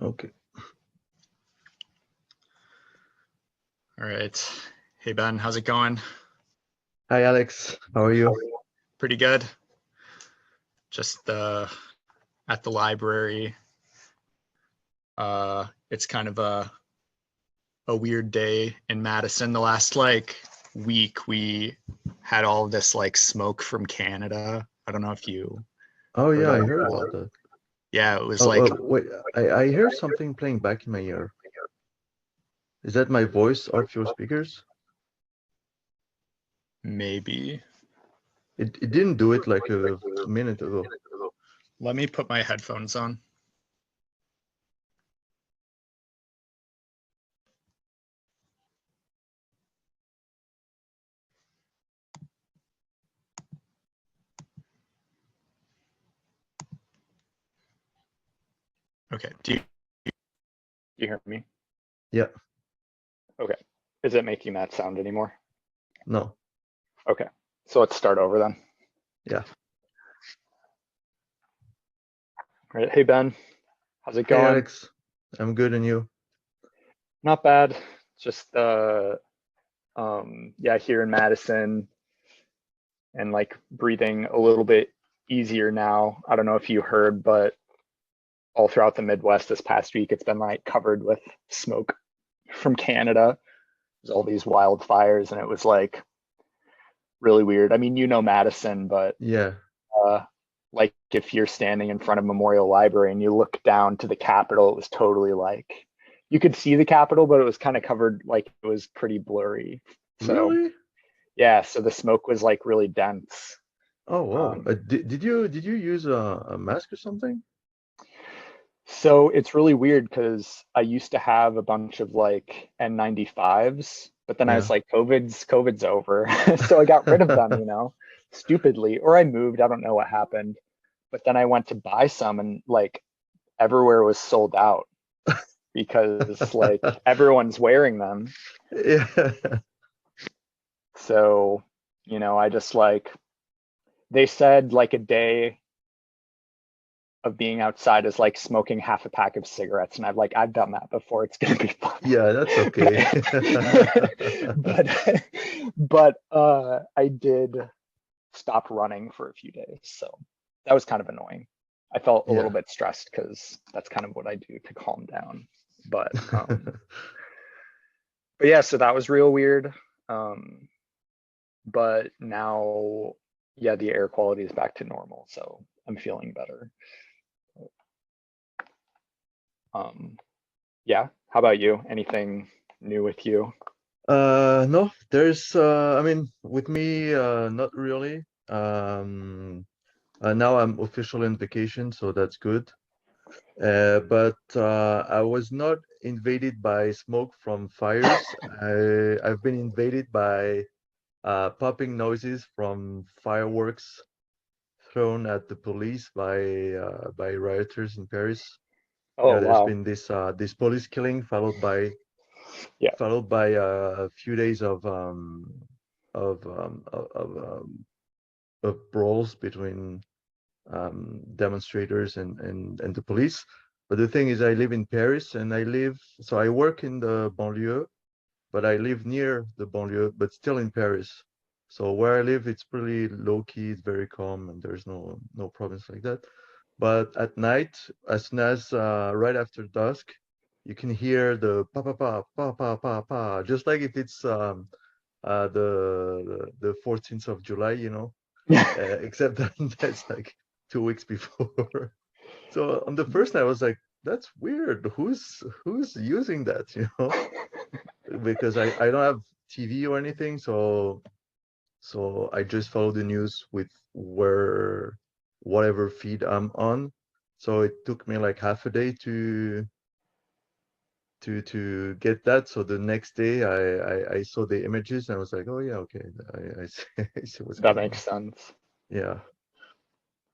Okay. All right. Hey, Ben, how's it going? Hi, Alex. How are you? Pretty good. Just at the library. It's kind of a weird day in Madison. The last week we had all this smoke from Canada. I don't know if you Oh heard yeah, all I heard about about that. that. Yeah, it was Oh, wait, I hear something playing back in my ear. Is that my voice off your speakers? maybe. It didn't do it like a minute ago. Let me put my headphones on. Okay. Do you hear me? Yeah, Okay. Is it making that sound anymore? no, Okay. So let's start over then. yeah. All right. Hey, Ben, how's it Hey, going? Alex. I'm good, and you? Not bad. Just yeah, here in Madison and breathing a little bit easier now. I don't know if you heard, but all throughout the Midwest this past week, it's been covered with smoke from Canada. There's all these wildfires, and it was really weird. I mean, Madison, but Yeah. uh, if you're standing in front of Memorial Library and you look down to the Capitol, it was totally you could see the Capitol, but it was kind of covered, it was pretty blurry. So Really? yeah, so the smoke was really dense. Oh, wow. Um, Did you use a mask or something? so it's really weird because I used to have a bunch of N95s, but then I was Yeah. like, COVID's over. So I got rid of them, stupidly, or I moved. I don't know what happened. But then I went to buy some and everywhere was sold out because everyone's wearing them. Yeah. So, I just they said a day of being outside is like smoking half a pack of cigarettes, and I've done that before. It's gonna be fun. Yeah, that's but okay. I did stop running for a few days, so that was kind of annoying. I felt a little Yeah. bit stressed because that's kind of what I do to calm down. But yeah, so that was real weird. Um, but now, yeah, the air quality is back to normal, so I'm feeling better. Um, yeah. How about you? Anything new with you? No, there's I mean with me not really. Now I'm officially on vacation, so that's good. But I was not invaded by smoke from fires. I've been invaded by popping noises from fireworks thrown at the police by rioters in Paris. Oh, There's wow. been this police killing Yeah. followed by a few days of um, of of, um, of brawls between demonstrators and the police. But the thing is, I live in Paris, and I work in the banlieue, but I live near the banlieue, but still in Paris. So where I live, it's pretty low key, it's very calm, and there's no problems like that. But at night, as soon as right after dusk, you can hear the pa pa pa pa pa pa pa, just like if it's the 14th of July, except that that's like 2 weeks before. So on the first night, I was like, that's weird. Who's using that, Because I don't have TV or anything, so I just follow the news with whatever feed I'm on. So it took me like half a day to get that. So the next day I saw the images and I was like, oh yeah, okay, I see, I see what's That going makes on. sense. Yeah.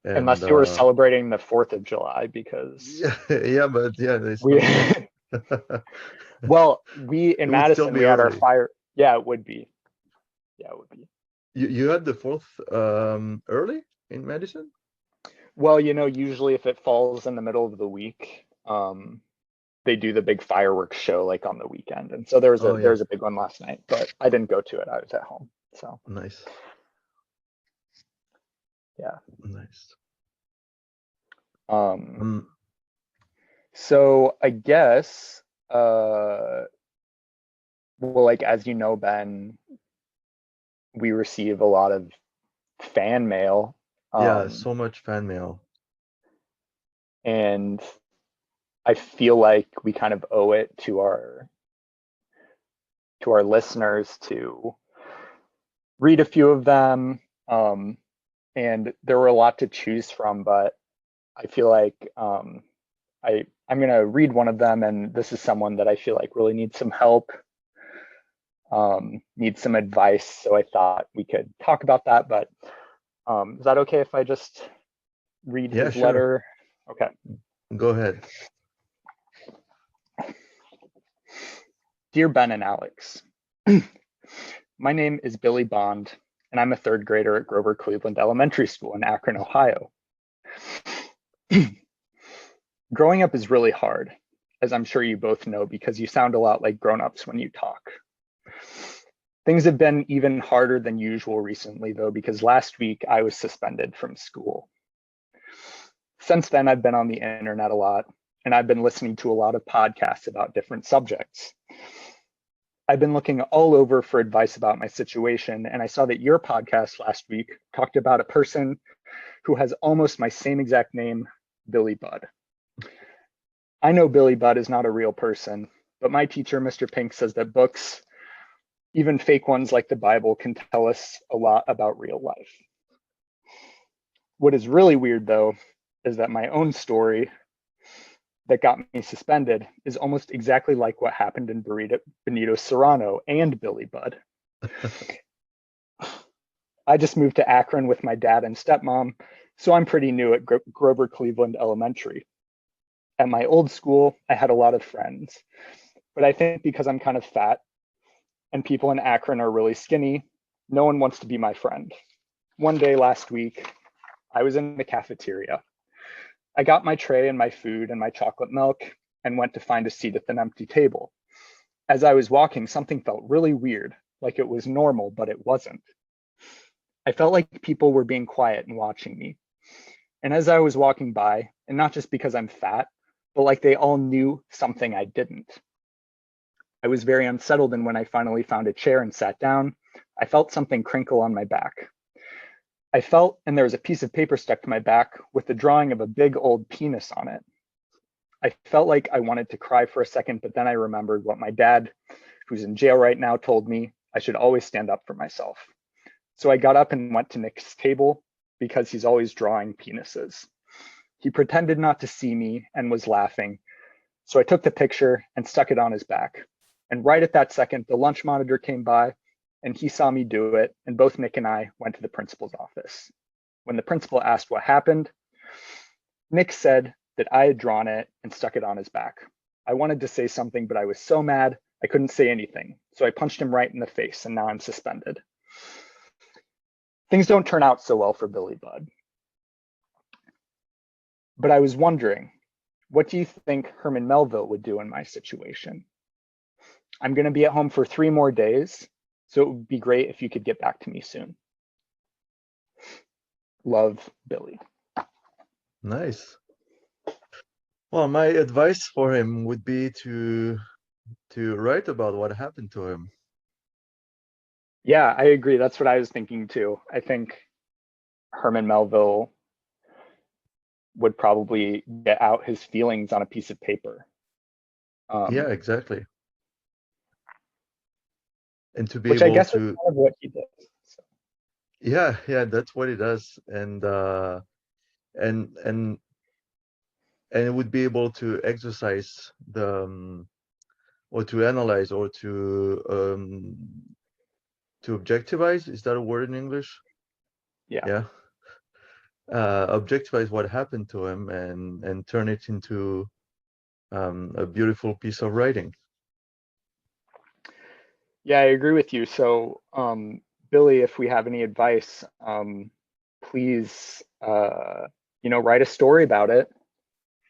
And Unless you were celebrating the 4th of July, because yeah, yeah, but yeah, it's we, not yet. well, we in It would still Madison, be we had our early. fire. Yeah, it would be. Yeah, it would be. You had the fourth early in Madison? Well, usually if it falls in the middle of the week, they do the big fireworks show like on the weekend. And so there was Oh, yeah. a big one last night, but I didn't go to it. I was at home. So Nice. yeah. Nice. So I guess, well, like, as you know, Ben, we receive a lot of fan mail. Yeah, so much fan mail. And I feel like we kind of owe it to our listeners to read a few of them. And there were a lot to choose from, but I feel like I'm going to read one of them, and this is someone that I feel like really needs some help, needs some advice. So I thought we could talk about that, but is that okay if I just read his letter? Okay. Go ahead. Dear Ben and Alex, my name is Billy Bond, and I'm a third grader at Grover Cleveland Elementary School in Akron, Ohio. Growing up is really hard, as I'm sure you both know, because you sound a lot like grown-ups when you talk. Things have been even harder than usual recently, though, because last week I was suspended from school. Since then, I've been on the internet a lot, and I've been listening to a lot of podcasts about different subjects. I've been looking all over for advice about my situation, and I saw that your podcast last week talked about a person who has almost my same exact name, Billy Budd. I know Billy Budd is not a real person, but my teacher, Mr. Pink, says that books, even fake ones like the Bible, can tell us a lot about real life. What is really weird, though, is that my own story that got me suspended is almost exactly like what happened in Benito Serrano and Billy Budd. I just moved to Akron with my dad and stepmom, so I'm pretty new at Grover Cleveland Elementary. At my old school, I had a lot of friends, but I think because I'm kind of fat and people in Akron are really skinny, no one wants to be my friend. One day last week, I was in the cafeteria. I got my tray and my food and my chocolate milk and went to find a seat at an empty table. As I was walking, something felt really weird, like it was normal, but it wasn't. I felt like people were being quiet and watching me. And as I was walking by, and not just because I'm fat, but like they all knew something I didn't. I was very unsettled, and when I finally found a chair and sat down, I felt something crinkle on my back. I felt, and there was a piece of paper stuck to my back with the drawing of a big old penis on it. I felt like I wanted to cry for a second, but then I remembered what my dad, who's in jail right now, told me I should always stand up for myself. So I got up and went to Nick's table because he's always drawing penises. He pretended not to see me and was laughing. So I took the picture and stuck it on his back. And right at that second, the lunch monitor came by and he saw me do it. And both Nick and I went to the principal's office. When the principal asked what happened, Nick said that I had drawn it and stuck it on his back. I wanted to say something, but I was so mad, I couldn't say anything. So I punched him right in the face, and now I'm suspended. Things don't turn out so well for Billy Budd. But I was wondering, what do you think Herman Melville would do in my situation? I'm going to be at home for 3 more days, so it would be great if you could get back to me soon. Love, Billy. Nice. Well, my advice for him would be to write about what happened to him. Yeah, I agree. That's what I was thinking too. I think Herman Melville would probably get out his feelings on a piece of paper. Yeah, exactly. And to be which I able guess to, is kind of what he did. So. yeah, that's what he does, and it would be able to exercise the or to analyze or to objectivize. Is that a word in English? Yeah. Objectivize what happened to him and turn it into a beautiful piece of writing. Yeah, I agree with you. So, Billy, if we have any advice, please, write a story about it.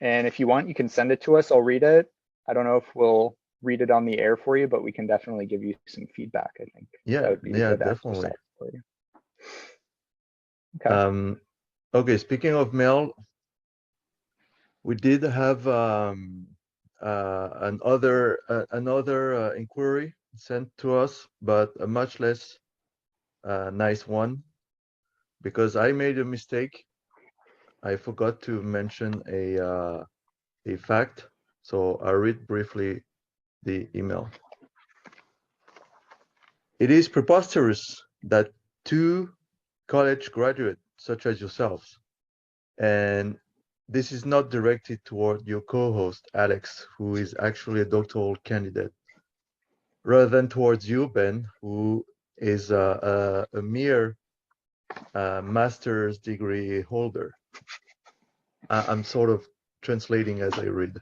And if you want, you can send it to us. I'll read it. I don't know if we'll read it on the air for you, but we can definitely give you some feedback. I think Yeah, that would be a yeah, good definitely. exercise for you. Okay. Okay, speaking of mail, we did have another inquiry sent to us, but a much less nice one, because I made a mistake. I forgot to mention a fact, so I'll read briefly the email. It is preposterous that two college graduates such as yourselves, and this is not directed toward your co-host, Alex, who is actually a doctoral candidate, rather than towards you, Ben, who is a mere master's degree holder. I'm sort of translating as I read.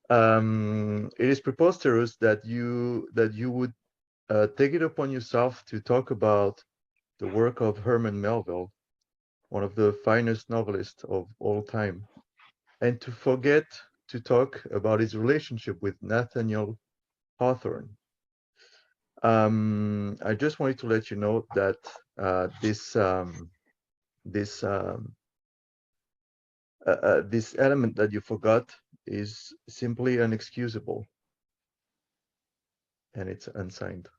It is preposterous that you would take it upon yourself to talk about the work of Herman Melville, one of the finest novelists of all time, and to forget to talk about his relationship with Nathaniel Hawthorne. I just wanted to let you know that this element that you forgot is simply inexcusable, and it's unsigned.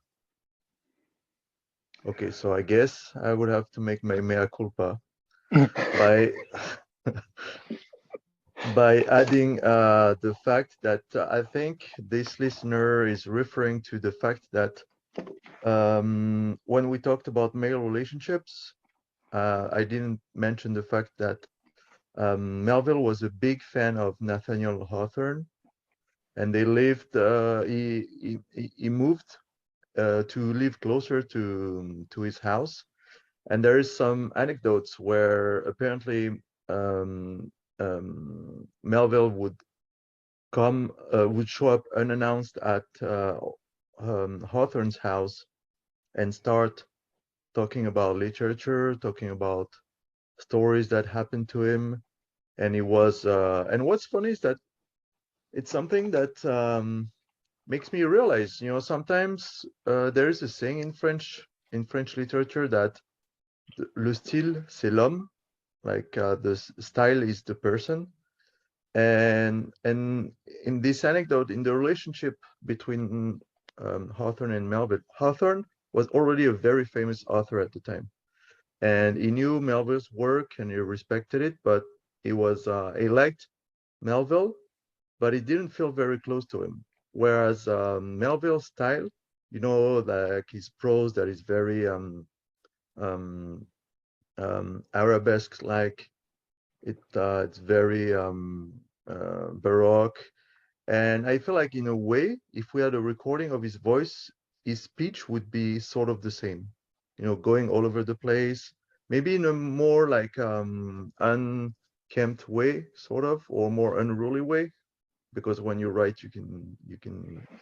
Okay, so I guess I would have to make my mea culpa by by adding the fact that I think this listener is referring to the fact that when we talked about male relationships, I didn't mention the fact that Melville was a big fan of Nathaniel Hawthorne, and they lived. He moved to live closer to his house, and there is some anecdotes where apparently Melville would show up unannounced at Hawthorne's house and start talking about literature, talking about stories that happened to him. And he was, and what's funny is that it's something that makes me realize, sometimes there is a saying in French literature that le style c'est l'homme, like the style is the person. And in this anecdote, in the relationship between Hawthorne and Melville, Hawthorne was already a very famous author at the time, and he knew Melville's work and he respected it, but he liked Melville, but he didn't feel very close to him. Whereas Melville's style, like his prose that is very arabesque, like it's very baroque. And I feel like in a way, if we had a recording of his voice, his speech would be sort of the same, going all over the place, maybe in a more like unkempt way, sort of, or more unruly way, because when you write, you can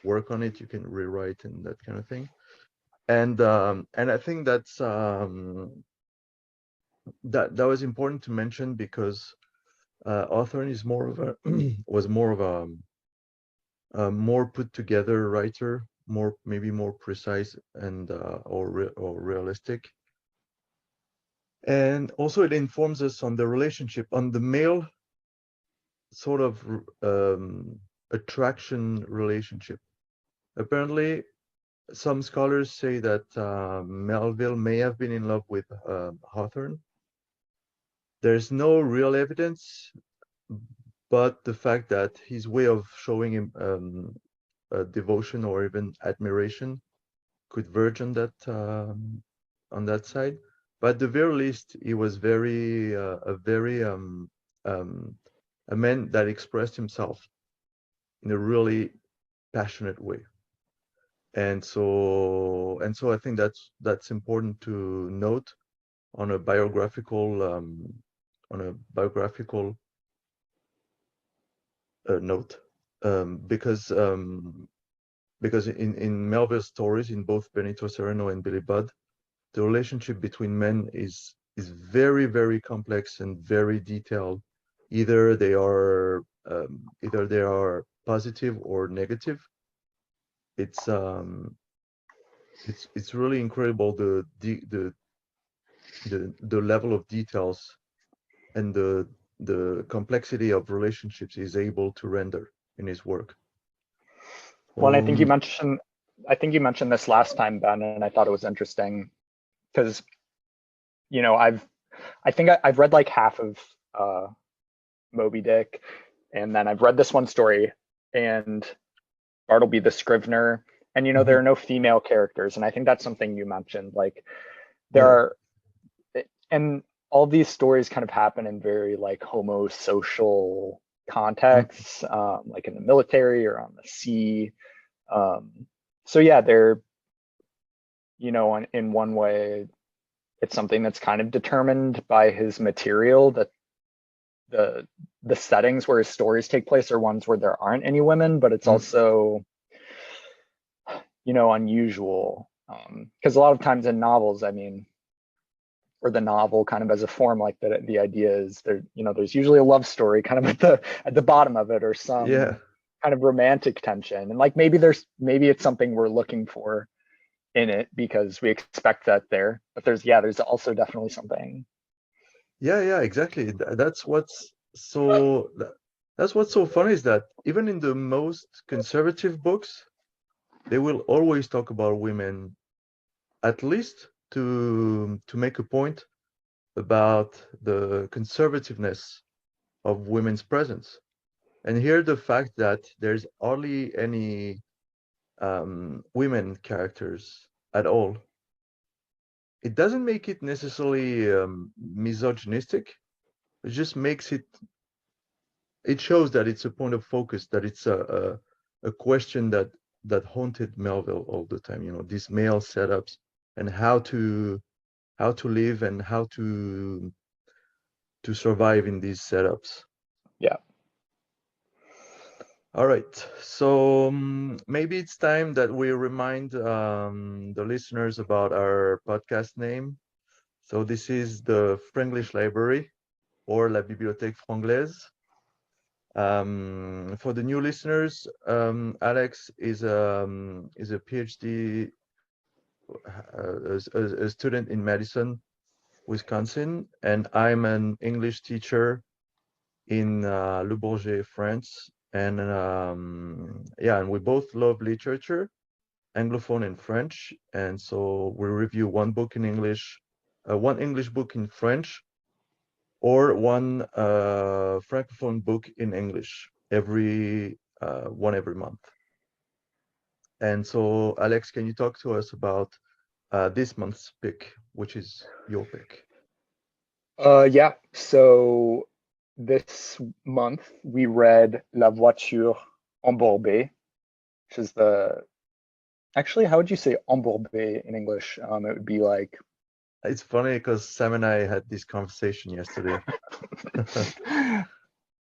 work on it, you can rewrite and that kind of thing. And I think that was important to mention because Hawthorne is more of a was more of a more put together writer, maybe more precise and or realistic. And also it informs us on the relationship, on the male sort of attraction relationship. Apparently, some scholars say that Melville may have been in love with Hawthorne. There's no real evidence, but the fact that his way of showing him devotion or even admiration could verge on that side. But at the very least, he was a man that expressed himself in a really passionate way. And so I think that's important to note on a biographical note, because in Melville's stories, in both Benito Sereno and Billy Budd, the relationship between men is very, very complex and very detailed. Either they are either they are positive or negative. It's really incredible the level of details and the complexity of relationships he's able to render in his work. Well, I think you mentioned this last time, Ben, and I thought it was interesting because, you know, I think I've read like half of Moby Dick, and then I've read this one story, and Bartleby the Scrivener, and you know, there are no female characters, and I think that's something you mentioned. Like there are, and all these stories kind of happen in very like homosocial contexts, like in the military or on the sea. So yeah, they're, you know, in one way, it's something that's kind of determined by his material, that the settings where his stories take place are ones where there aren't any women, but it's also, you know, unusual. Because a lot of times in novels, I mean, or the novel kind of as a form, like the idea is there, you know, there's usually a love story kind of at the bottom of it, or some kind of romantic tension. And like maybe it's something we're looking for in it because we expect that there, but there's also definitely something. Yeah, exactly. That's what's so funny, is that even in the most conservative books, they will always talk about women, at least to make a point about the conservativeness of women's presence. And here the fact that there's hardly any women characters at all, it doesn't make it necessarily misogynistic. It just makes it shows that it's a point of focus, that it's a question that haunted Melville all the time, you know, these male setups and how to live and how to survive in these setups. Yeah. All right, so maybe it's time that we remind the listeners about our podcast name. So this is the Franglish Library, or La Bibliothèque Franglaise. For the new listeners, Alex is a PhD, a student in Madison, Wisconsin, and I'm an English teacher in Le Bourget, France. And and we both love literature, Anglophone and French. And so we review one book in English, one English book in French, or one Francophone book in English every month. And so, Alex, can you talk to us about this month's pick, which is your pick? Yeah. So this month we read La Voiture Embourbée, which is actually, how would you say embourbée in English? It would be like. It's funny because Sam and I had this conversation yesterday.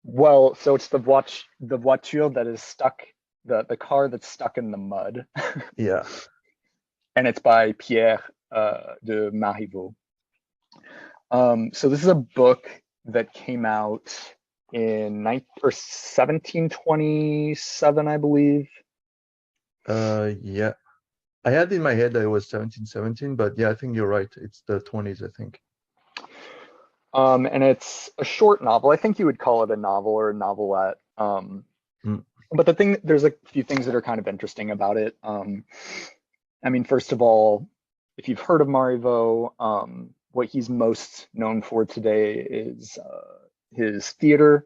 Well, so it's the voiture that is stuck, the car that's stuck in the mud. Yeah. And it's by Pierre de Marivaux. So this is a book that came out in 1727, I believe. Yeah. I had in my head that it was 1717, but yeah, I think you're right. It's the 20s, I think. And it's a short novel. I think you would call it a novel or a novelette. But there's a few things that are kind of interesting about it. I mean, first of all, if you've heard of Marivaux, what he's most known for today is his theater.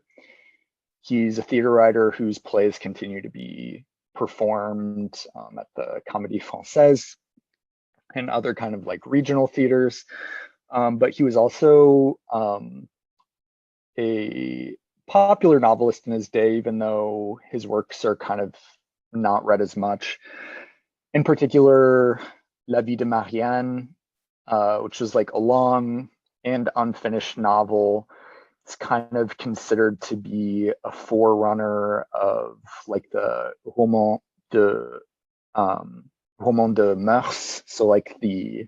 He's a theater writer whose plays continue to be performed at the Comédie Française and other kind of like regional theaters. But he was also a popular novelist in his day, even though his works are kind of not read as much. In particular, La Vie de Marianne, which was like a long and unfinished novel. It's kind of considered to be a forerunner of like the roman de mœurs, so like the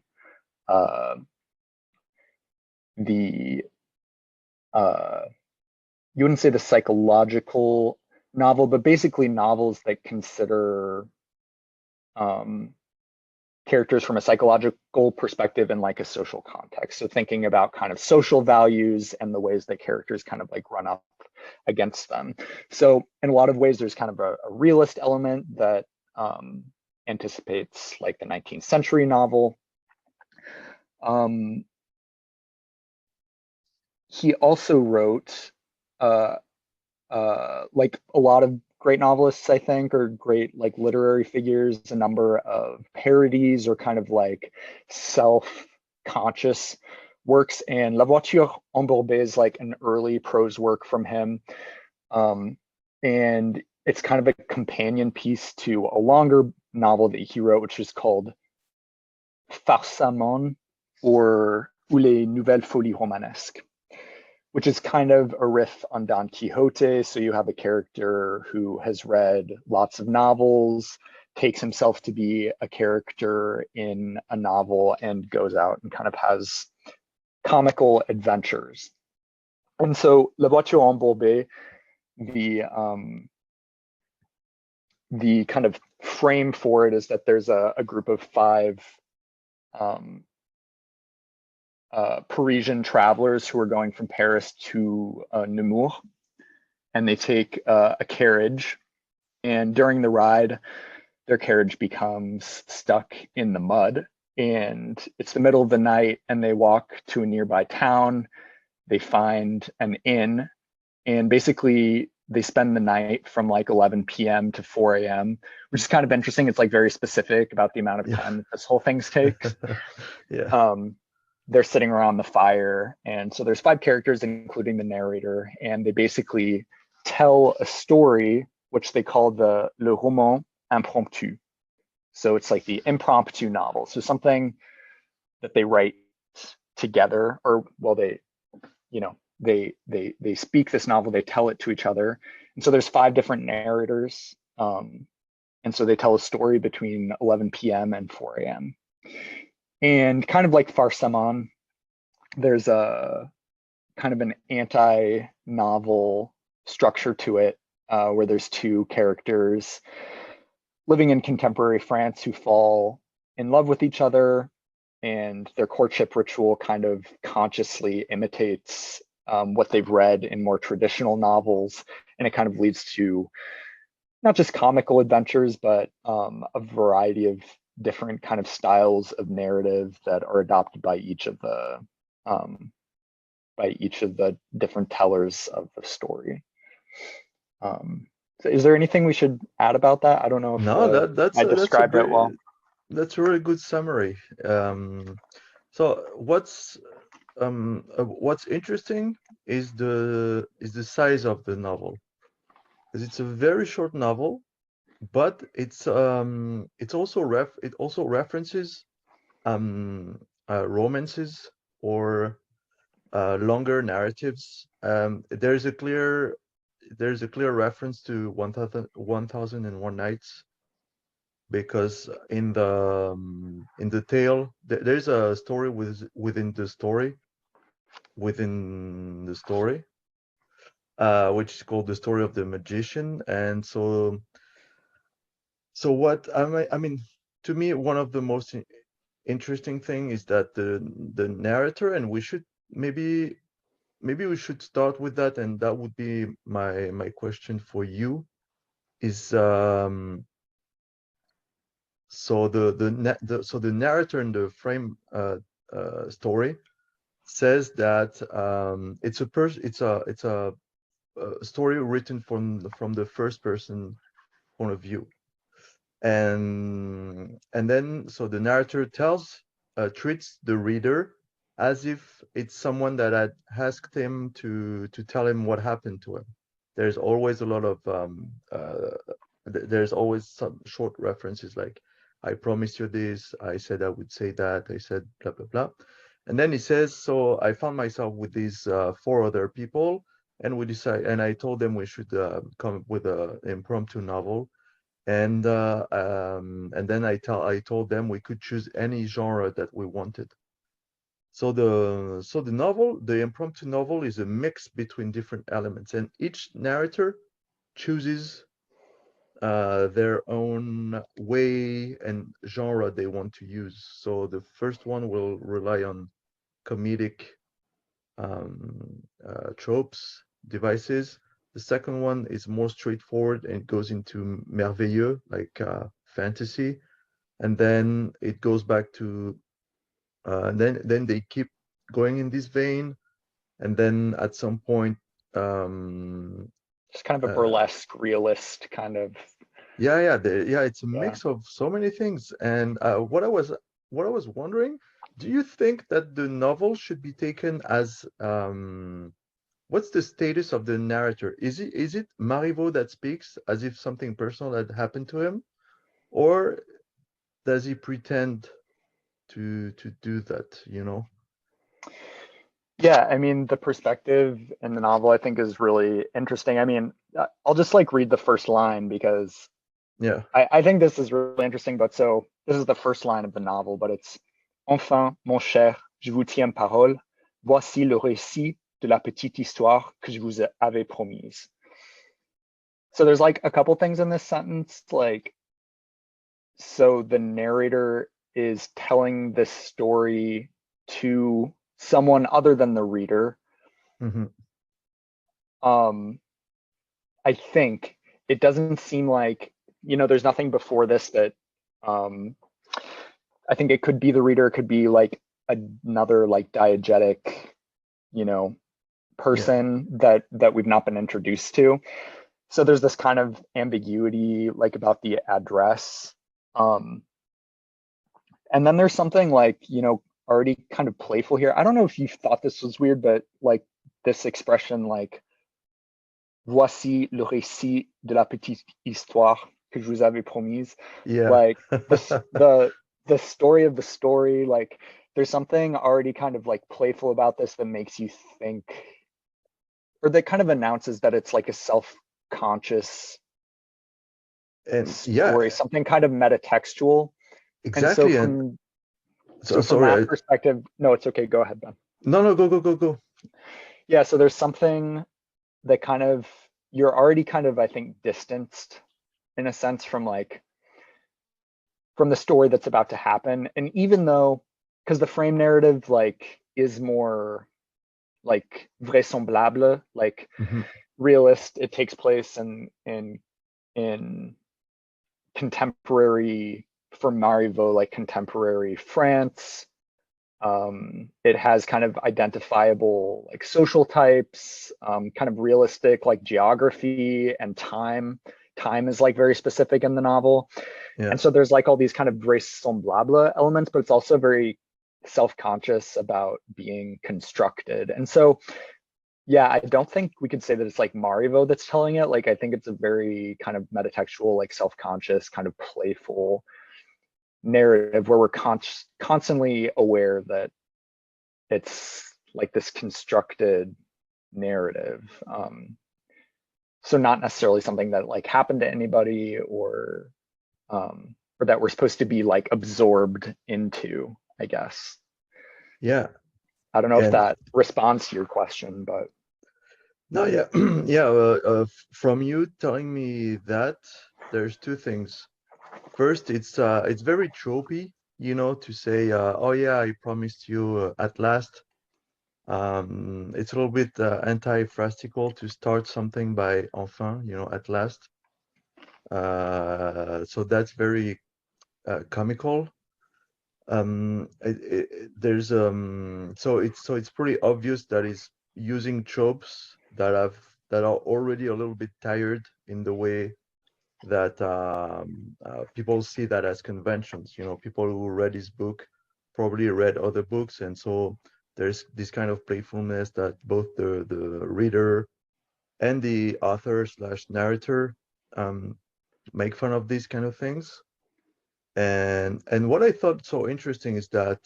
you wouldn't say the psychological novel, but basically novels that consider characters from a psychological perspective in like a social context. So thinking about kind of social values and the ways that characters kind of like run up against them. So in a lot of ways, there's kind of a realist element that anticipates like the 19th century novel. He also wrote like a lot of great novelists, I think, or great like literary figures, a number of parodies or kind of like self-conscious works. And La Voiture Embourbée is like an early prose work from him. And it's kind of a companion piece to a longer novel that he wrote, which is called Farsamon or Les Nouvelles Folies Romanesques, which is kind of a riff on Don Quixote. So you have a character who has read lots of novels, takes himself to be a character in a novel, and goes out and kind of has comical adventures. And so La Voiture Embourbée, the kind of frame for it is that there's a group of 5 Parisian travelers who are going from Paris to Namur, and they take a carriage, and during the ride, their carriage becomes stuck in the mud, and it's the middle of the night, and they walk to a nearby town. They find an inn, and basically they spend the night from like 11 p.m. to 4 a.m., which is kind of interesting. It's like very specific about the amount of time that this whole thing takes. Yeah. They're sitting around the fire. And so there's 5 characters, including the narrator, and they basically tell a story, which they call le roman impromptu. So it's like the impromptu novel. So something that they write together, or well, they speak this novel, they tell it to each other. And so there's 5 different narrators. And so they tell a story between 11 p.m. and 4 a.m. And kind of like Farsamon, there's a kind of an anti-novel structure to it, where there's 2 characters living in contemporary France who fall in love with each other, and their courtship ritual kind of consciously imitates what they've read in more traditional novels. And it kind of leads to not just comical adventures, but a variety of different kind of styles of narrative that are adopted by each of the different tellers of the story. So is there anything we should add about that? I don't know if No, I described it well. That's a really good summary. So what's interesting is the size of the novel, because it's a very short novel, but it also references romances or longer narratives. There's a clear reference to 1001 Nights, because in the tale there's a story within the story, which is called the story of the magician. And so what I mean, to me, one of the most interesting thing is that the narrator, and we should maybe we should start with that, and that would be my question for you, is so the narrator in the frame story says that it's a story written from the first person point of view, and then so the narrator treats the reader as if it's someone that had asked him to tell him what happened to him. There's always a lot of there's always some short references like, I promised you this, I said I would say that, I said blah blah blah. And then he says, so I found myself with these 4 other people, and I told them we should come up with an impromptu novel. And then I told them we could choose any genre that we wanted. So the novel, the impromptu novel, is a mix between different elements, and each narrator chooses their own way and genre they want to use. So the first one will rely on comedic tropes, devices. The second one is more straightforward and goes into merveilleux, like fantasy, and then it goes back to then they keep going in this vein, and then at some point, Just kind of a uh, burlesque realist kind of. yeah, it's a Yeah. mix of so many things. And what I was wondering, do you think that the novel should be taken as what's the status of the narrator? Is it Marivaux that speaks as if something personal had happened to him, or does he pretend to do that, you know? Yeah, I mean, the perspective in the novel I think is really interesting. I mean, I'll just like read the first line because Yeah. I think this is really interesting. But so this is the first line of the novel, but it's Enfin, mon cher, je vous tiens parole. Voici le récit de la petite histoire que je vous avais promise. So there's like a couple things in this sentence, like, so the narrator is telling this story to someone other than the reader. Hmm. I think it doesn't seem like, there's nothing before this that I think it could be the reader, it could be like another like diegetic, Yeah. person that we've not been introduced to. So there's this kind of ambiguity like about the address. And then there's something like, already kind of playful here. I don't know if you thought this was weird, but like this expression, like, voici le récit de la petite histoire que je vous avais promise. Yeah. Like the story of the story, like there's something already kind of like playful about this that makes you think, or that kind of announces that it's like a self-conscious And yeah, story, something kind of metatextual. And so exactly. And from so that sorry. perspective, no, it's okay. Go ahead, Ben. No, go. Yeah, so there's something that kind of, you're already kind of, I think, distanced in a sense from the story that's about to happen. And even though, because the frame narrative like is more like vraisemblable, like Hmm. realist, it takes place in contemporary, for Marivaux, like contemporary France. It has kind of identifiable like social types, kind of realistic like geography and time. Time is like very specific in the novel. Yeah. And so there's like all these kind of vraisemblable elements, but it's also very self-conscious about being constructed. And so, yeah, I don't think we could say that it's like Marivaux that's telling it. Like, I think it's a very kind of metatextual, like self-conscious, kind of playful narrative where we're constantly aware that it's like this constructed narrative. So not necessarily something that like happened to anybody or that we're supposed to be like absorbed into, I guess. Yeah. I don't know if And that responds to your question, but no, yeah, yeah. From you telling me that, there's two things. First, it's very tropey, to say, oh yeah, I promised you at last. It's a little bit anti-phrastical to start something by enfin, at last. So that's very comical. There's so it's pretty obvious that it's using tropes that are already a little bit tired in the way that people see that as conventions. People who read his book probably read other books, and so there's this kind of playfulness that both the reader and the author slash narrator um, make fun of these kind of things. And what I thought so interesting is that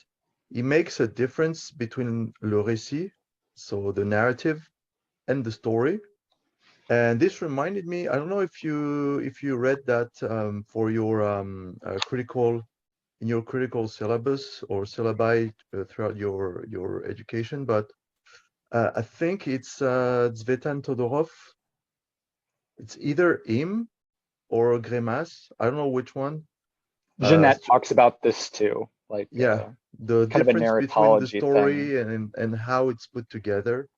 he makes a difference between le récit, so the narrative, and the story. And this reminded me, I don't know if you read that for your critical in your critical syllabus or syllabi throughout your education, but I think it's Tzvetan Todorov. It's either him or Grimace. I don't know which one. Jeanette talks about this too, like yeah, the kind of a difference between the narratology thing. story and how it's put together.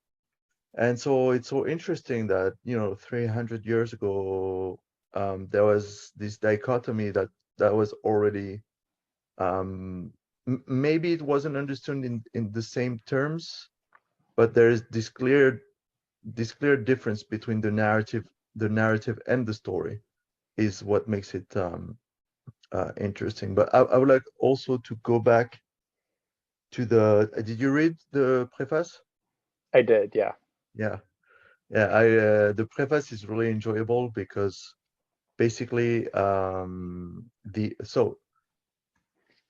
And so it's so interesting that, 300 years ago, there was this dichotomy that was already, maybe it wasn't understood in the same terms, but there's this clear difference between the narrative and the story is what makes it interesting. But I would like also to go back to did you read the preface? I did, yeah. Yeah. Yeah, the preface is really enjoyable because basically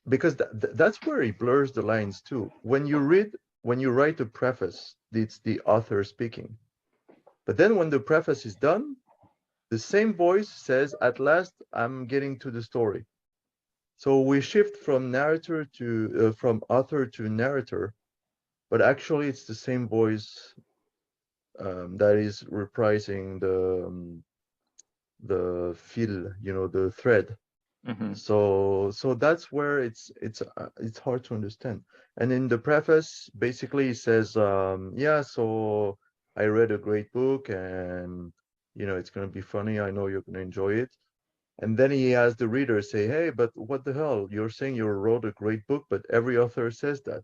because that's where he blurs the lines too. When you write a preface, it's the author speaking. But then when the preface is done, the same voice says, "At last, I'm getting to the story." So we shift from narrator to from author to narrator, but actually it's the same voice that is reprising the fil, the thread. Mm-hmm. So that's where it's hard to understand. And in the preface, basically he says, yeah, so I read a great book and it's gonna be funny. I know you're gonna enjoy it. And then he has the reader say, hey, but what the hell? You're saying you wrote a great book, but every author says that.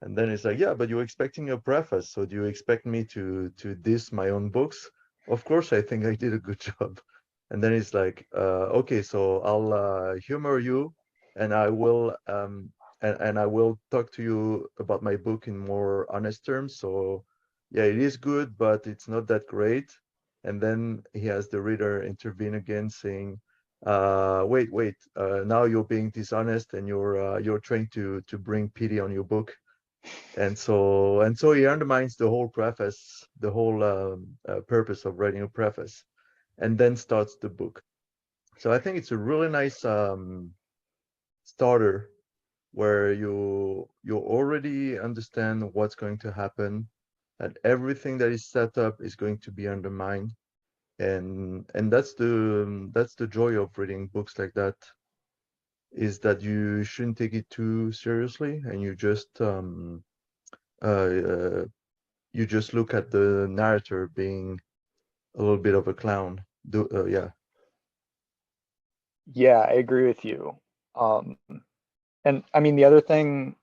And then it's like, yeah, but you're expecting a preface. So do you expect me to diss my own books? Of course, I think I did a good job. And then it's like, okay, so I'll humor you, and I will and I will talk to you about my book in more honest terms. So yeah, it is good, but it's not that great. And then he has the reader intervene again, saying, wait, now you're being dishonest and you're trying to bring pity on your book. And so he undermines the whole preface, the whole purpose of writing a preface, and then starts the book. So I think it's a really nice starter where you already understand what's going to happen, that everything that is set up is going to be undermined, and that's the joy of reading books like that, is that you shouldn't take it too seriously, and uh, you just look at the narrator being a little bit of a clown. Yeah. Yeah, I agree with you. And I mean, the other thing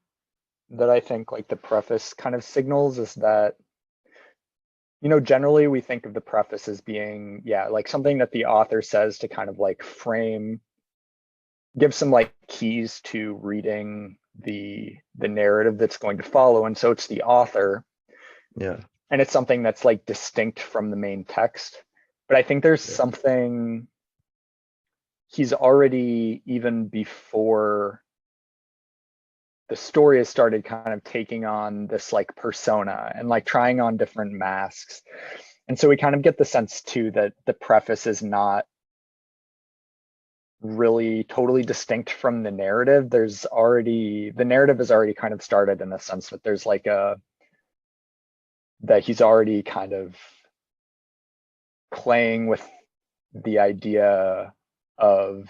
that I think like the preface kind of signals is that, generally we think of the preface as being, yeah, like something that the author says to kind of like frame, give some like keys to reading the narrative that's going to follow. And so it's the author. Yeah. And it's something that's like distinct from the main text. But I think there's something he's already, even before the story has started, kind of taking on this like persona and like trying on different masks. And so we kind of get the sense too that the preface is not really totally distinct from the narrative. The narrative is already kind of started in the sense that there's like that he's already kind of playing with the idea of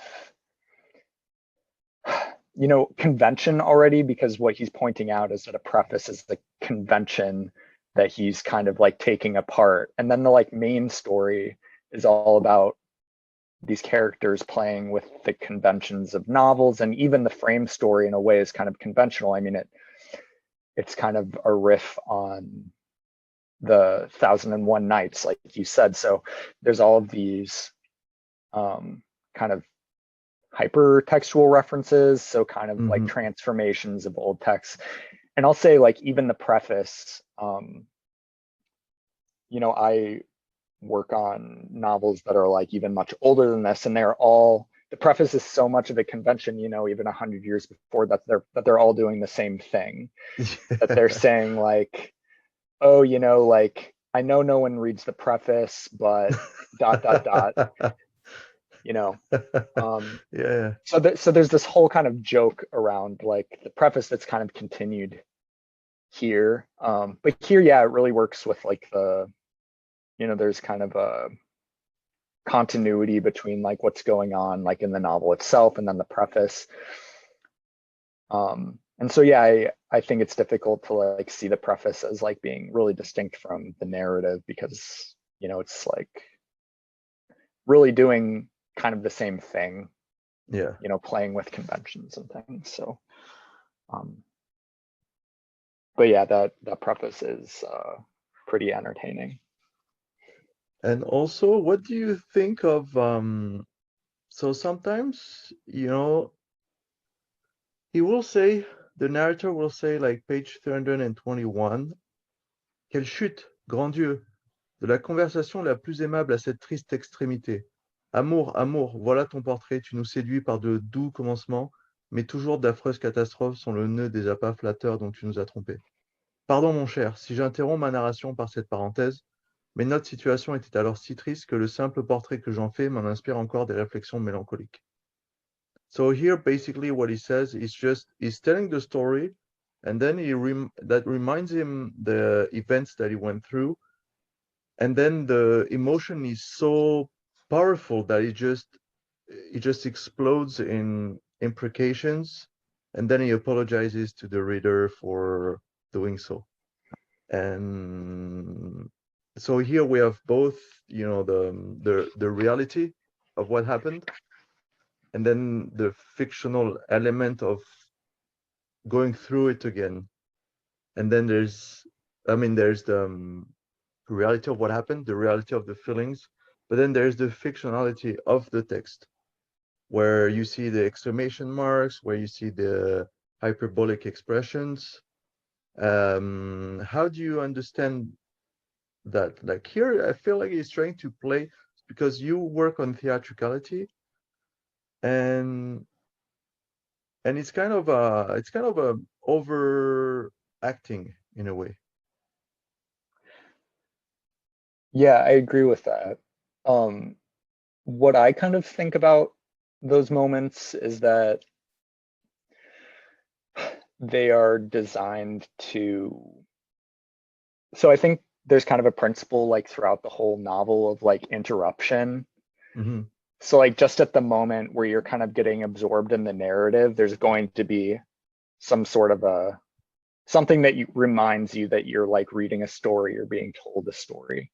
convention already, because what he's pointing out is that a preface is the convention that he's kind of like taking apart, and then the like main story is all about these characters playing with the conventions of novels, and even the frame story in a way is kind of conventional. I mean, it's kind of a riff on the 1001 Nights, like you said. So there's all of these kind of hypertextual references, so kind of like transformations of old texts. And I'll say like even the preface, I work on novels that are like even much older than this, and the preface is so much of a convention, even 100 years before that, they're all doing the same thing. That they're saying like, oh, like, I know no one reads the preface, but ... you know. Yeah. So there's this whole kind of joke around like the preface that's kind of continued here. But here, yeah, it really works with like there's kind of a continuity between like what's going on like in the novel itself and then the preface. And so yeah, I think it's difficult to like see the preface as like being really distinct from the narrative because it's like really doing kind of the same thing, Yeah. playing with conventions and things. So but yeah, that preface is pretty entertaining. And also, what do you think of so sometimes, he will say, the narrator will say, like page 321, quelle chute, grand Dieu, de la conversation la plus aimable à cette triste extrémité. Amour, amour, voilà ton portrait, tu nous séduis par de doux commencements, mais toujours d'affreuses catastrophes sont le nœud des appâts flatteurs dont tu nous as trompés. Pardon mon cher, si j'interromps ma narration par cette parenthèse, mais notre situation était alors si triste que le simple portrait que j'en fais m'en inspire encore des réflexions mélancoliques. So here, basically, what he says is just he's telling the story, and then that reminds him the events that he went through, and then the emotion is so powerful that it just explodes in imprecations, and then he apologizes to the reader for doing so. And so here we have both, the reality of what happened, and then the fictional element of going through it again. And then there's the reality of what happened, the reality of the feelings, but then there's the fictionality of the text, where you see the exclamation marks, where you see the hyperbolic expressions. How do you understand that? Like here, I feel like he's trying to play, because you work on theatricality, and it's kind of a overacting in a way. Yeah, I agree with that. What I kind of think about those moments is that they are designed to. So I think there's kind of a principle like throughout the whole novel of like interruption. Mm-hmm. So like just at the moment where you're kind of getting absorbed in the narrative, there's going to be some sort of something that reminds you that you're like reading a story or being told a story.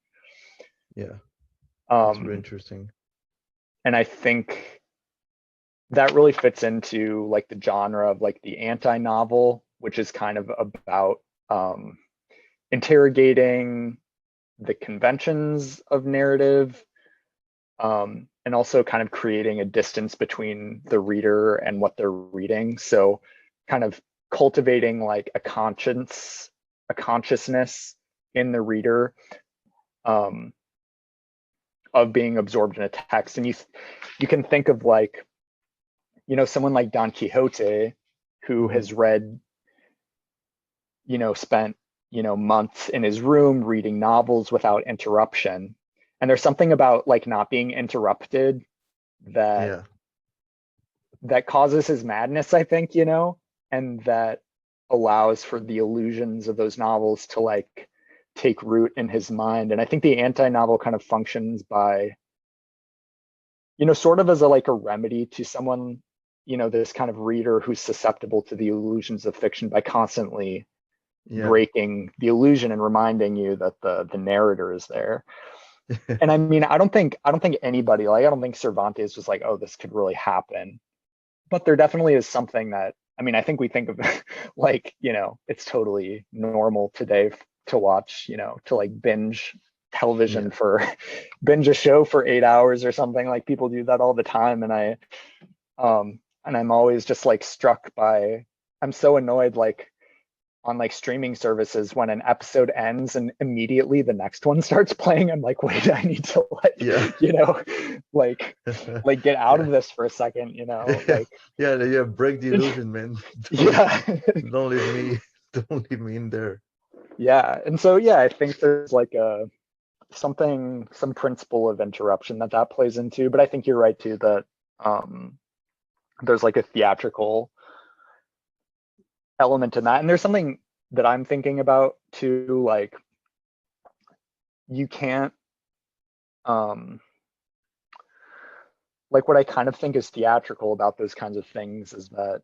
Yeah, that's really interesting. And I think that really fits into like the genre of like the anti-novel, which is kind of about interrogating the conventions of narrative, and also kind of creating a distance between the reader and what they're reading. So kind of cultivating like a consciousness in the reader, of being absorbed in a text. And you can think of like, someone like Don Quixote, who has read, spent, months in his room reading novels without interruption. And there's something about like not being interrupted that causes his madness, I think, and that allows for the illusions of those novels to like take root in his mind. And I think the anti-novel kind of functions by, sort of as a remedy to someone, this kind of reader who's susceptible to the illusions of fiction, by constantly breaking the illusion and reminding you that the narrator is there. And I mean, I don't think anybody, like, I don't think Cervantes was like, oh, this could really happen. But there definitely is something that, I mean, I think we think of like, it's totally normal today to watch, to like binge television binge a show for 8 hours or something. Like people do that all the time. And I'm always just like struck by, I'm so annoyed, like on like streaming services when an episode ends and immediately the next one starts playing. I'm like, wait, I need to like, like get out of this for a second, like. Break the illusion, man. Don't leave me in there. Yeah. And so, I think there's like a some principle of interruption that plays into. But I think you're right too, that there's like a theatrical element in that. And there's something that I'm thinking about too, like you can't like what I kind of think is theatrical about those kinds of things is that,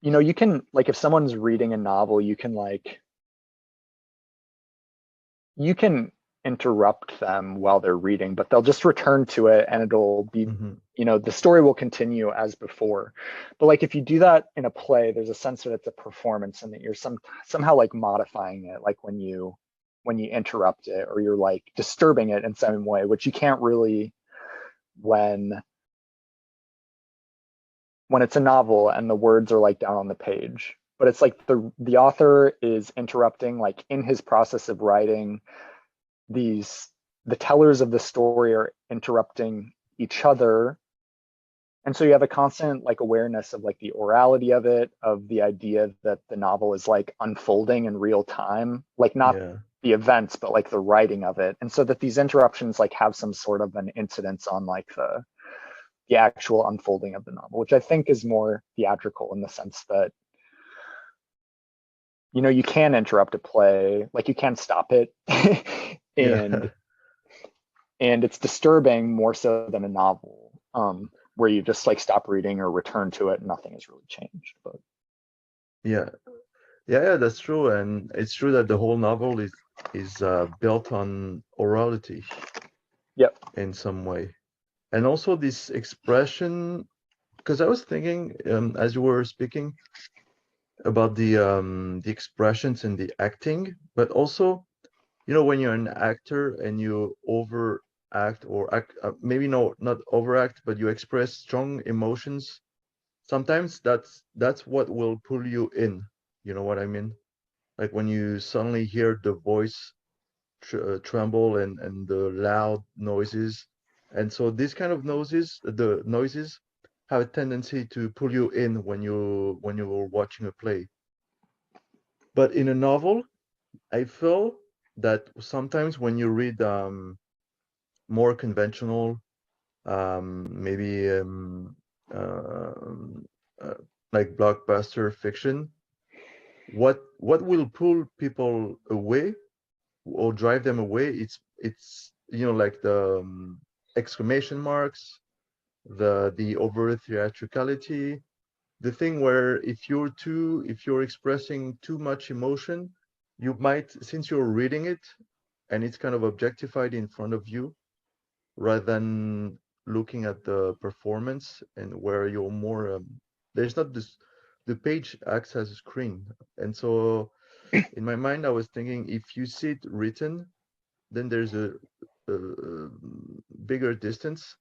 you know, you can, like, if someone's reading a novel, you can interrupt them while they're reading, but they'll just return to it and it'll be, you know, the story will continue as before. But like if you do that in a play, there's a sense that it's a performance and that you're somehow like modifying it, like when you interrupt it, or you're like disturbing it in some way, which you can't really when it's a novel and the words are like down on the page. But it's like the author is interrupting, like in his process of writing, the tellers of the story are interrupting each other. And so you have a constant like awareness of like the orality of it, of the idea that the novel is like unfolding in real time, like not the events, but like the writing of it. And so that these interruptions like have some sort of an incidence on like the actual unfolding of the novel, which I think is more theatrical in the sense that, you know, you can interrupt a play, like you can stop it. and it's disturbing more so than a novel, where you just like stop reading or return to it and nothing has really changed. But yeah, that's true. And it's true that the whole novel is built on orality in some way. And also this expression, because I was thinking as you were speaking about the expressions and the acting, but also, you know, when you're an actor and you overact or act, maybe not overact, but you express strong emotions, sometimes that's what will pull you in. You know what I mean? Like when you suddenly hear the voice tremble and the loud noises. And so these kind of the noises have a tendency to pull you in when you're watching a play. But in a novel, I feel that sometimes when you read more conventional, maybe like blockbuster fiction, what will pull people away or drive them away, it's you know, like the exclamation marks, the over theatricality, the thing where if you're expressing too much emotion, you might, since you're reading it and it's kind of objectified in front of you rather than looking at the performance, and where you're more there's not this, the page acts as a screen. And so in my mind I was thinking, if you see it written, then there's a bigger distance,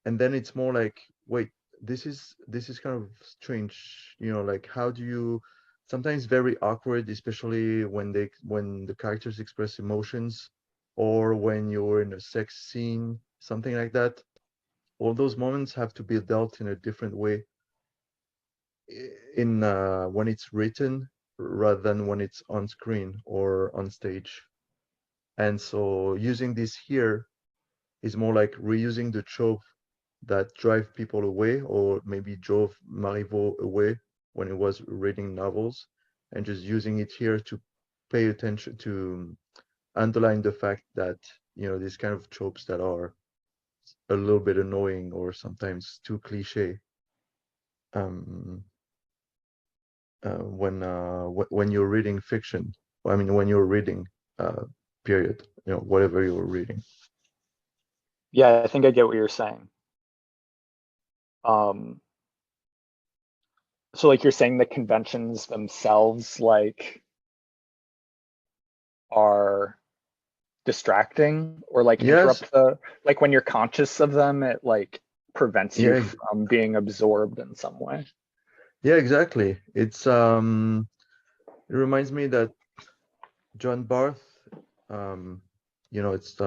and then it's more like, wait, this is kind of strange, you know, like how do you, sometimes very awkward, especially when the characters express emotions, or when you're in a sex scene, something like that. All those moments have to be dealt in a different way in when it's written rather than when it's on screen or on stage. And so using this here is more like reusing the trope that drive people away, or maybe drove Marivaux away when he was reading novels, and just using it here to pay attention to underline the fact that, you know, these kind of tropes that are a little bit annoying or sometimes too cliche when you're reading fiction. I mean, when you're reading period, you know, whatever you're reading. Yeah, I think I get what you're saying. So like you're saying the conventions themselves like are distracting, or like Yes. interrupt like when you're conscious of them, it like prevents you Yeah. from being absorbed in some way. Yeah, exactly. It reminds me that John Barth, you know, it's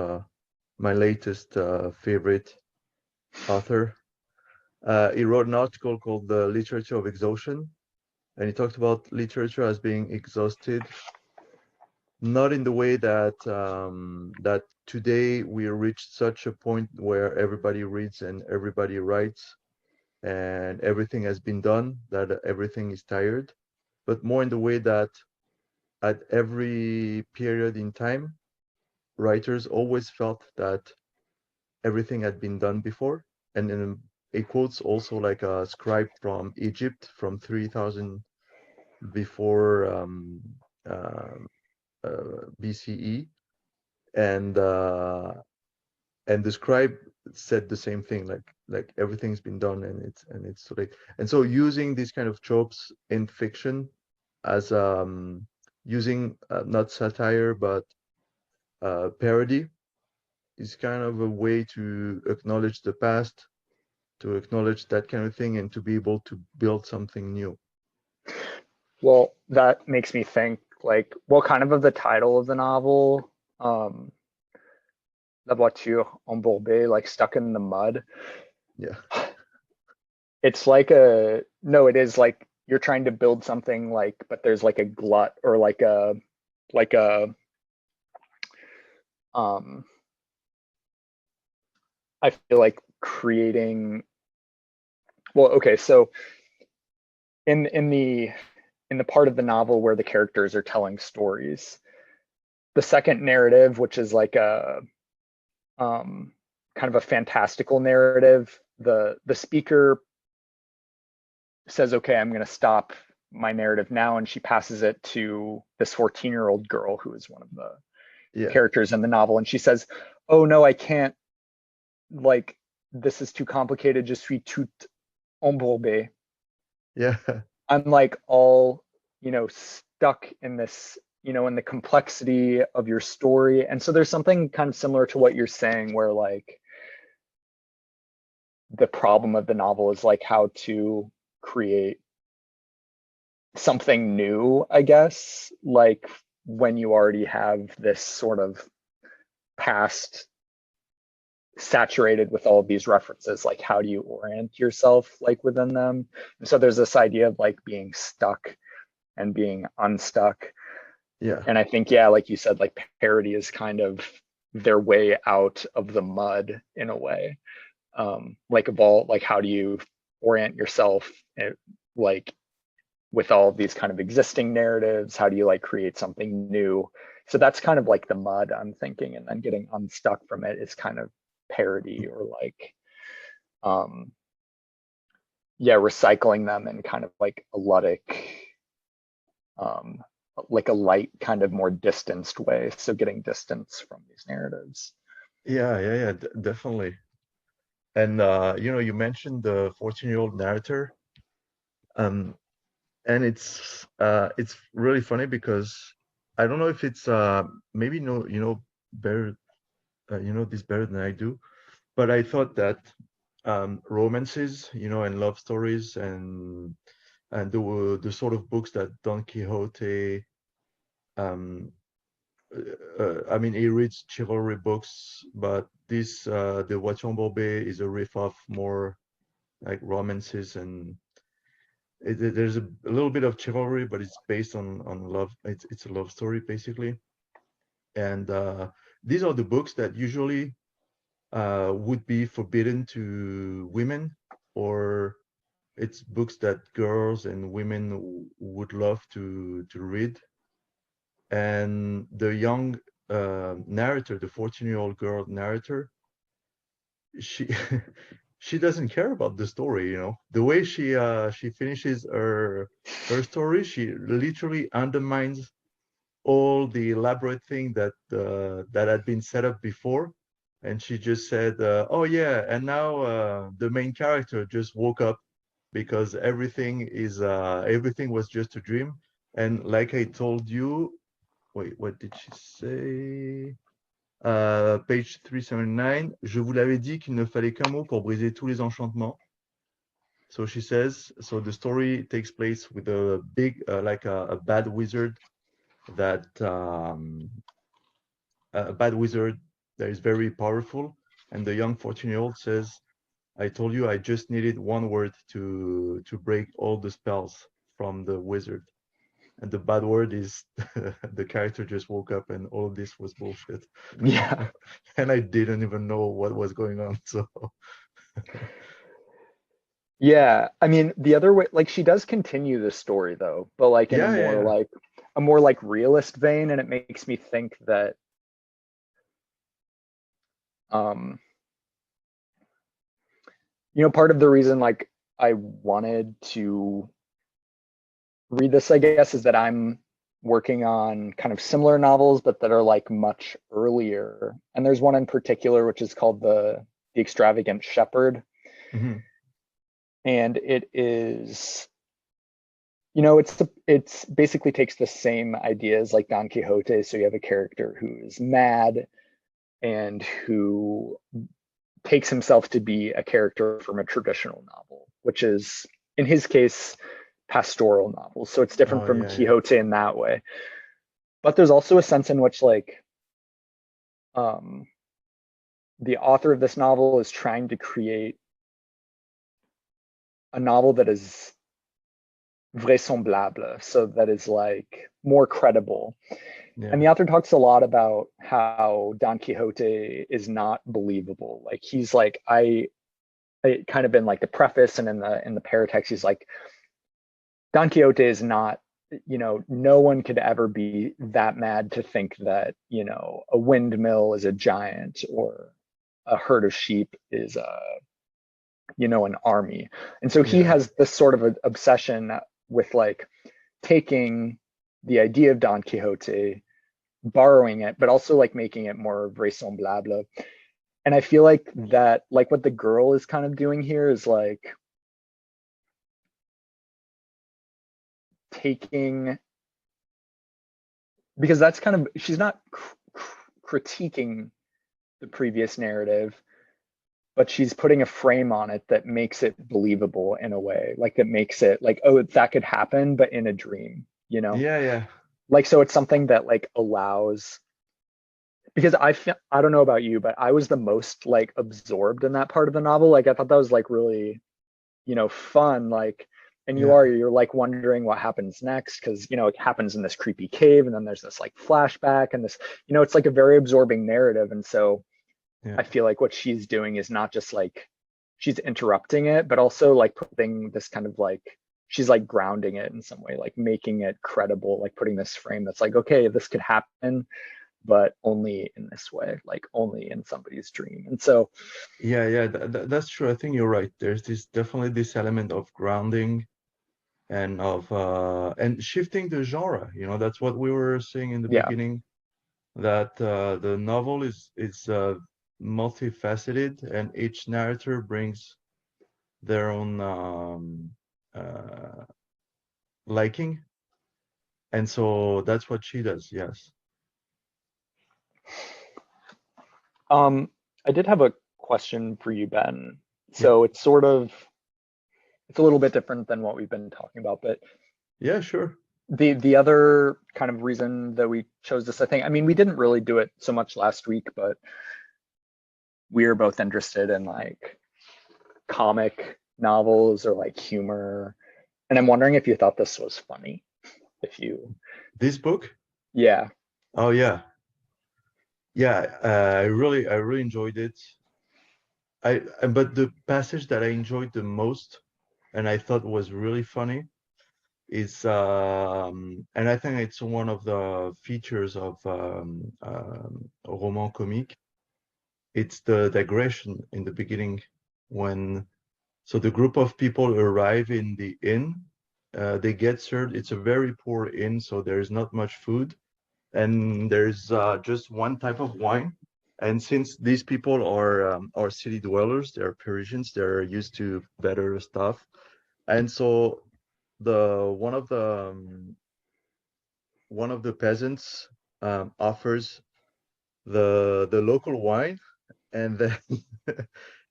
my latest favorite author. He wrote an article called The Literature of Exhaustion, and he talked about literature as being exhausted not in the way that that today we reached such a point where everybody reads and everybody writes and everything has been done, that everything is tired, but more in the way that at every period in time, writers always felt that everything had been done before. And then it quotes also like a scribe from Egypt from 3000 before uh, BCE, and the scribe said the same thing, like everything's been done and it's too late. And so using these kind of tropes in fiction as using not satire but parody is kind of a way to acknowledge the past, to acknowledge that kind of thing, and to be able to build something new. Well, that makes me think, like, what kind of the title of the novel, La Voiture Embourbée, like stuck in the mud. Yeah. It's like no, it is like you're trying to build something, like, but there's like a glut, or like a I feel like creating, well, okay, so in the part of the novel where the characters are telling stories, the second narrative, which is like a kind of a fantastical narrative, the speaker says, okay, I'm going to stop my narrative now, and she passes it to this 14-year-old girl who is one of the characters in the novel, and she says, oh no, I can't, like, this is too complicated, je suis tout embourbée. Yeah. I'm like all, stuck in this, in the complexity of your story. And so there's something kind of similar to what you're saying, where like the problem of the novel is like how to create something new, I guess, like when you already have this sort of past saturated with all of these references, like how do you orient yourself like within them? And so there's this idea of like being stuck and being unstuck. Yeah. And I think, yeah, like you said, like parody is kind of their way out of the mud in a way. Like how do you orient yourself, like with all of these kind of existing narratives? How do you like create something new? So that's kind of like the mud, I'm thinking, and then getting unstuck from it is kind of parody, or like recycling them in kind of like a ludic, like a light kind of more distanced way, so getting distance from these narratives. Yeah, definitely. And you mentioned the 14-year-old narrator, and it's really funny because I don't know if it's maybe better, this better than I do, but I thought that romances, and love stories, and the sort of books that Don Quixote, um, I mean, he reads chivalry books, but this the Voiture Embourbée is a riff off more like romances, and there's a little bit of chivalry, but it's based on love. It's a love story basically, and these are the books that usually would be forbidden to women, or it's books that girls and women would love to read. And the young narrator, the 14-year-old girl narrator, she she doesn't care about the story, the way she finishes her story. She literally undermines all the elaborate thing that that had been set up before, and she just said, oh yeah, and now the main character just woke up because everything was just a dream. And like I told you, wait, what did she say? Page 379, je vous l'avais dit qu'il ne fallait qu'un mot pour briser tous les enchantements. So she says, so the story takes place with a big, like a bad wizard that is very powerful. And the young 14-year-old says, I told you I just needed one word to break all the spells from the wizard. And the bad word is the character just woke up and all of this was bullshit. Yeah. And I didn't even know what was going on. So Yeah, I mean, the other way, like she does continue the story though, but like in yeah, yeah, yeah. a more like realist vein, and it makes me think that um part of the reason like I wanted to read this, I guess, is that I'm working on kind of similar novels, but that are like much earlier. And there's one in particular which is called The Extravagant Shepherd. Mhm. And it is, it's basically takes the same ideas like Don Quixote. So you have a character who is mad and who takes himself to be a character from a traditional novel, which is in his case pastoral novels. So it's different Oh from yeah, yeah. Quixote in that way. But there's also a sense in which like um, the author of this novel is trying to create a novel that is vraisemblable, so that is like more credible. And Yeah. the author talks a lot about how Don Quixote is not believable. Like he's like I kind of in like the preface and in the paratext, he's like Don Quixote is not, no one could ever be that mad to think that, a windmill is a giant or a herd of sheep is an army. And so he Yeah. has this sort of obsession with like taking the idea of Don Quixote, borrowing it, but also like making it more vraisemblable. And I feel like that, like what the girl is kind of doing here is like taking, because that's kind of, she's not critiquing the previous narrative, but she's putting a frame on it that makes it believable in a way, like that makes it like, oh, that could happen, but in a dream. Yeah, yeah. Like, so it's something that like allows, because I don't know about you, but I was the most like absorbed in that part of the novel. Like I thought that was like really, fun. Like, and Yeah. you're like wondering what happens next because it happens in this creepy cave, and then there's this like flashback, and this, it's like a very absorbing narrative. And so Yeah. I feel like what she's doing is not just like she's interrupting it, but also like putting this kind of like she's like grounding it in some way, like making it credible, like putting this frame that's like, okay, this could happen, but only in this way, like only in somebody's dream. And so, Yeah, yeah, that's true. I think you're right. There's this definitely this element of grounding and of and shifting the genre. That's what we were saying in the yeah, beginning, that the novel is multifaceted and each narrator brings their own liking. And so that's what she does, yes. um, I did have a question for you, Ben. Yeah. So it's a little bit different than what we've been talking about, but Yeah, sure. the other kind of reason that we chose this, I think, I mean, we didn't really do it so much last week, but we are both interested in like comic novels or like humor. And I'm wondering if you thought this was funny. If you, This book? yeah, Oh yeah. Yeah, I really enjoyed it. But the passage that I enjoyed the most and I thought was really funny is and I think it's one of the features of roman comique. It's the digression in the beginning when so the group of people arrive in the inn. They get served. It's a very poor inn, so there's not much food, and there's just one type of wine. And since these people are city dwellers, they're Parisians, they're used to better stuff. And so the one of the peasants offers the local wine, and then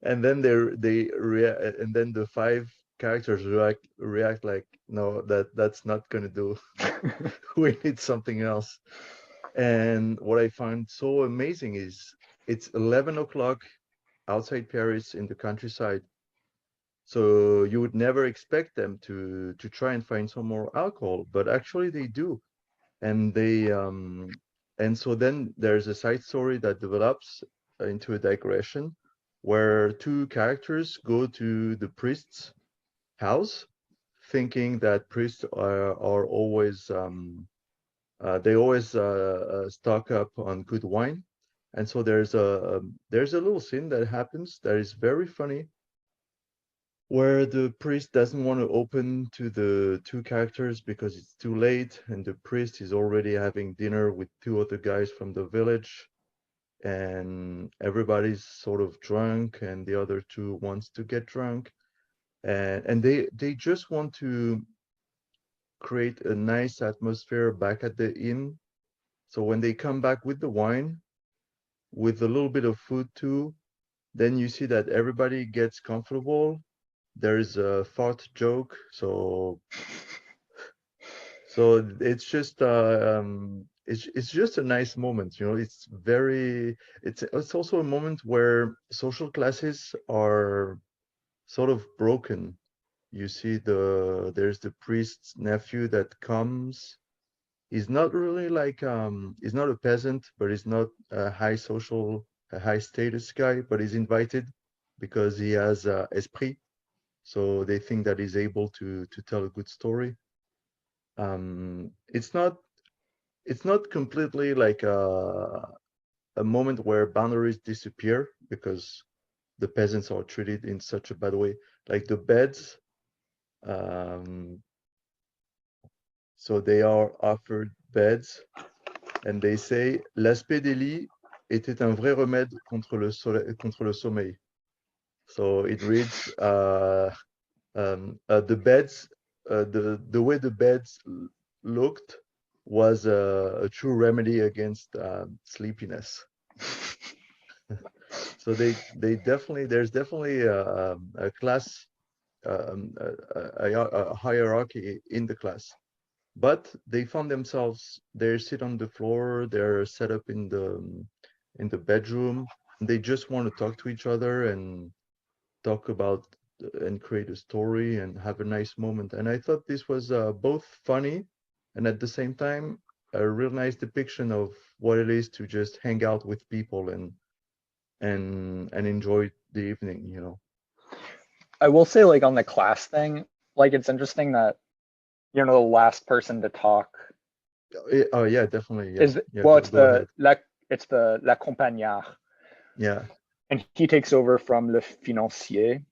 and then and then the five characters react like, no, that's not gonna do. We need something else. And what I find so amazing is it's 11 o'clock outside Paris in the countryside, So you would never expect them to try and find some more alcohol, but actually they do. And and so then there's a side story that develops into a digression where two characters go to the priest's house, thinking that priests are always they always stock up on good wine. And so there's a little scene that happens that is very funny, where the priest doesn't want to open to the two characters because it's too late, and the priest is already having dinner with two other guys from the village, and everybody's sort of drunk, and the other two wants to get drunk, and they just want to create a nice atmosphere back at the inn. So when they come back with the wine, with a little bit of food too, then you see that everybody gets comfortable. There's a fart joke, so it's just a nice moment, you know. It's also a moment where social classes are sort of broken. You see there's the priest's nephew that comes. He's not really like he's not a peasant, but he's not a high status guy, but he's invited because he has esprit. So they think that he's able to tell a good story. It's not completely like a moment where boundaries disappear because the peasants are treated in such a bad way. Like the beds, so they are offered beds, and they say l'aspect des lits était un vrai remède contre le sommeil. So it reads the beds, the way the beds looked was a true remedy against sleepiness. So there's definitely a class, a hierarchy in the class, but they found themselves, they sit on the floor, they're set up in the bedroom, and they just want to talk to each other and talk about and create a story and have a nice moment. And I thought this was both funny and at the same time a real nice depiction of what it is to just hang out with people and enjoy the evening, you know. I will say, like, on the class thing, like, it's interesting that, you know, the last person to talk Oh yeah, definitely. Yeah, is, yeah. well, Go ahead. it's the la compagnard, Yeah. and he takes over from le financier,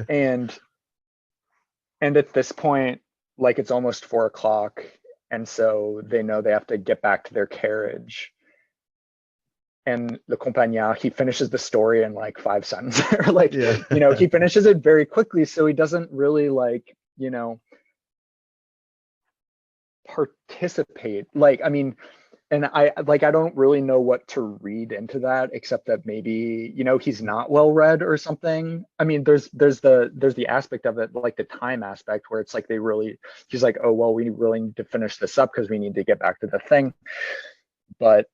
and at this point, like, it's almost 4 o'clock, and so they know they have to get back to their carriage. And le compagnard, he finishes the story in like 5 sentences, or like, Yeah. you know, he finishes it very quickly, so he doesn't really, like, you know, participate. Like, I mean, and I don't really know what to read into that, except that maybe, you know, he's not well read or something. I mean, there's the aspect of it, like the time aspect, where it's like he's like, oh well, we really need to finish this up because we need to get back to the thing. But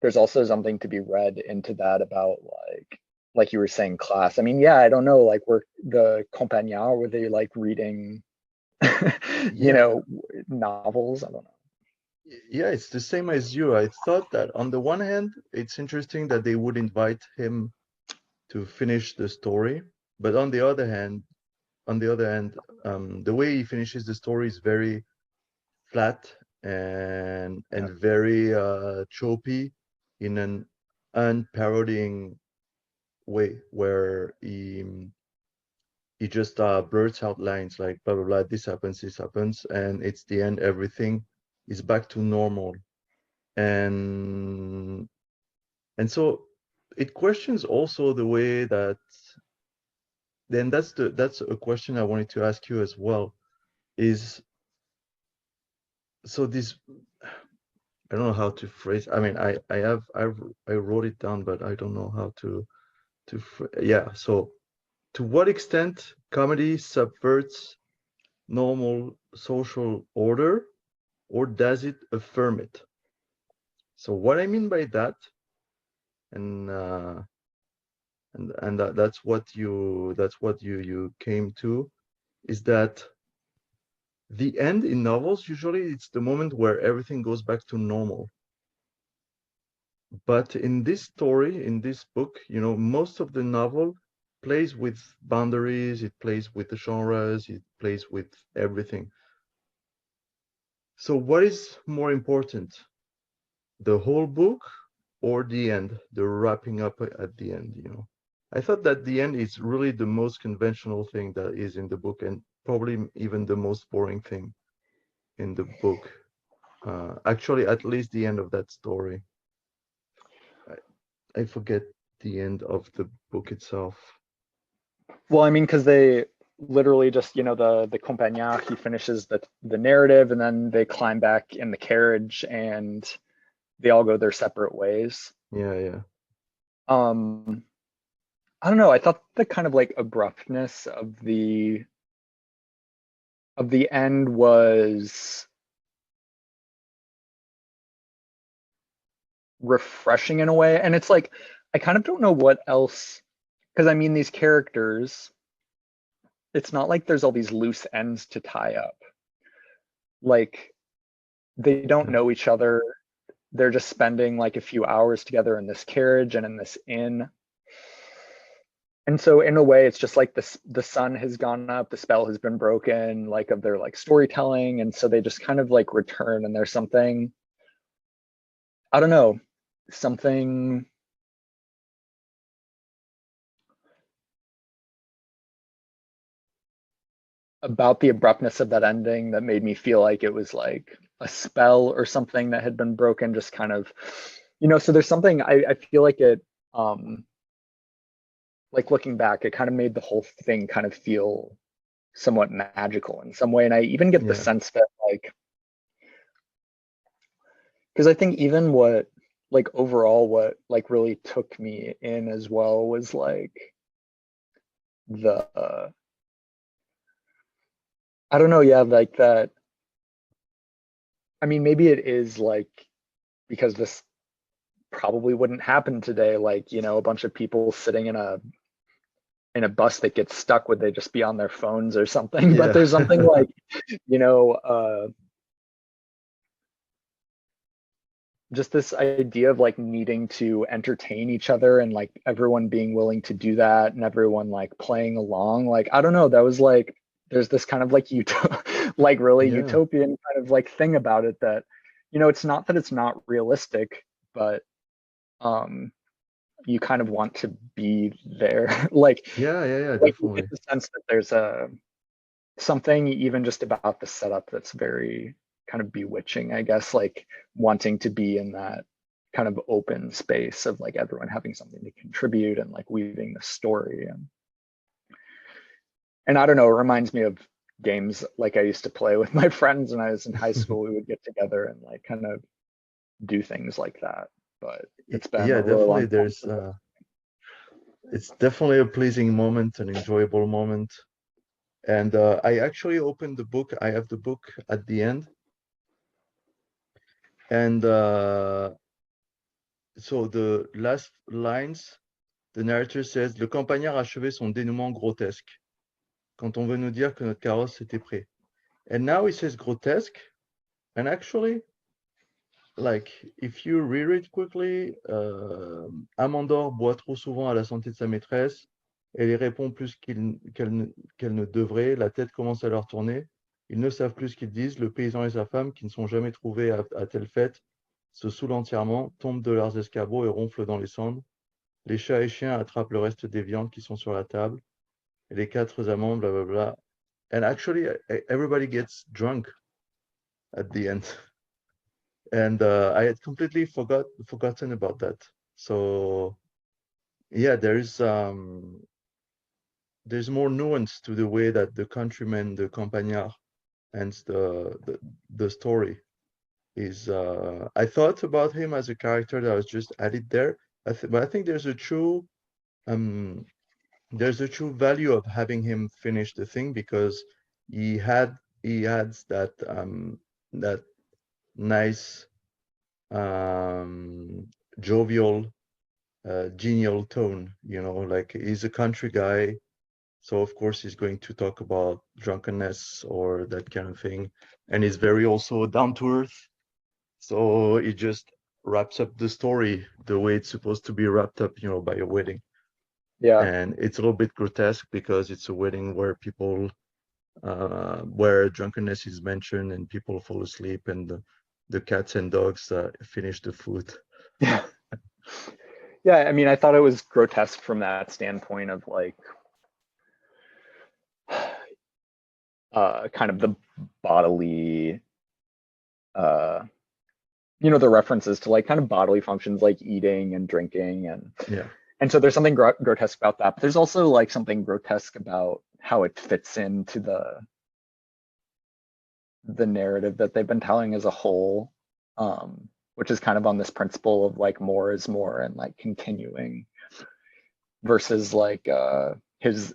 there's also something to be read into that about, like you were saying, class. I mean, yeah, I don't know, like, were the compagnards, were they like reading you know, novels? I don't know. Yeah, it's the same as you. I thought that on the one hand, it's interesting that they would invite him to finish the story, but on the other hand, the way he finishes the story is very flat and very tropey in an unparodying way, where he just blurts out lines like blah blah blah, this happens, and it's the end, everything is back to normal. And so it questions also the way that, then that's a question I wanted to ask you as well, is, so this, I don't know how to phrase, I mean, I wrote it down, but I don't know how to yeah. So to what extent comedy subverts normal social order, or does it affirm it? So what I mean by that, and and that's what you came to, is that the end in novels, usually it's the moment where everything goes back to normal. But in this story, in this book, most of the novel plays with boundaries, it plays with the genres, it plays with everything. So what is more important, the whole book or the end, the wrapping up at the end? I thought that the end is really the most conventional thing that is in the book, and probably even the most boring thing in the book. Actually, at least the end of that story. I forget the end of the book itself. Well, I mean, because they literally just, the compagnard, he finishes the narrative, and then they climb back in the carriage and they all go their separate ways. Yeah. I don't know. I thought the kind of like abruptness of the end was refreshing in a way. And it's like, I kind of don't know what else, because I mean, these characters, it's not like there's all these loose ends to tie up. Like, they don't know each other. They're just spending like a few hours together in this carriage and in this inn. And so in a way, it's just like the sun has gone up, the spell has been broken, like of their like storytelling. And so they just kind of like return, and there's something, I don't know, something about the abruptness of that ending that made me feel like it was like a spell or something that had been broken, just kind of, so there's something, I feel like it, like looking back, it kind of made the whole thing kind of feel somewhat magical in some way. And I even get the sense that like, because I think even what like overall what like really took me in as well was like the I don't know, yeah, like that. I mean, maybe it is like because this probably wouldn't happen today, like, a bunch of people sitting in a bus that gets stuck, would they just be on their phones or something? Yeah. But there's something like, just this idea of like needing to entertain each other, and like everyone being willing to do that, and everyone like playing along. Like, I don't know, that was like, there's this kind of like like really utopian kind of like thing about it that, it's not that it's not realistic, but you kind of want to be there. Like, Yeah, like you definitely. get the sense that there's something even just about the setup that's very kind of bewitching, I guess, like wanting to be in that kind of open space of like everyone having something to contribute and like weaving the story. And I don't know, it reminds me of games like I used to play with my friends when I was in high school. We would get together and like kind of do things like that. But it's been Yeah, a really long definitely. time. It's definitely a pleasing moment, an enjoyable moment. And I actually opened the book. I have the book at the end. And so the last lines, the narrator says, Le campagnard a achevé son dénouement grotesque, quand on veut nous dire que notre carrosse était prêt. And now he says grotesque. And actually, like, if you reread quickly, Amandor boit trop souvent à la santé de sa maîtresse. Elle y répond plus qu'elle ne devrait. La tête commence à leur tourner. Ils ne savent plus ce qu'ils disent. Le paysan et sa femme, qui ne sont jamais trouvés à telle fête, se saoulent entièrement, tombent de leurs escabeaux et ronflent dans les cendres. Les chats et chiens attrapent le reste des viandes qui sont sur la table. Et les quatre amants, blablabla. And actually, everybody gets drunk at the end. And I had completely forgotten about that. So yeah, there's more nuance to the way that the countryman, the campagnard, and the story is. I thought about him as a character that was just added there, but I think there's a true value of having him finish the thing, because he adds that nice jovial genial tone, you know, like he's a country guy. So of course he's going to talk about drunkenness or that kind of thing. And he's very also down to earth. So it just wraps up the story the way it's supposed to be wrapped up, you know, by a wedding. Yeah. And it's a little bit grotesque because it's a wedding where people, where drunkenness is mentioned and people fall asleep and the cats and dogs finish the food. Yeah. Yeah, I mean, I thought it was grotesque from that standpoint of like kind of the bodily the references to like kind of bodily functions like eating and drinking and so there's something grotesque about that, but there's also like something grotesque about how it fits into the narrative that they've been telling as a whole, which is kind of on this principle of like more is more and like continuing versus like his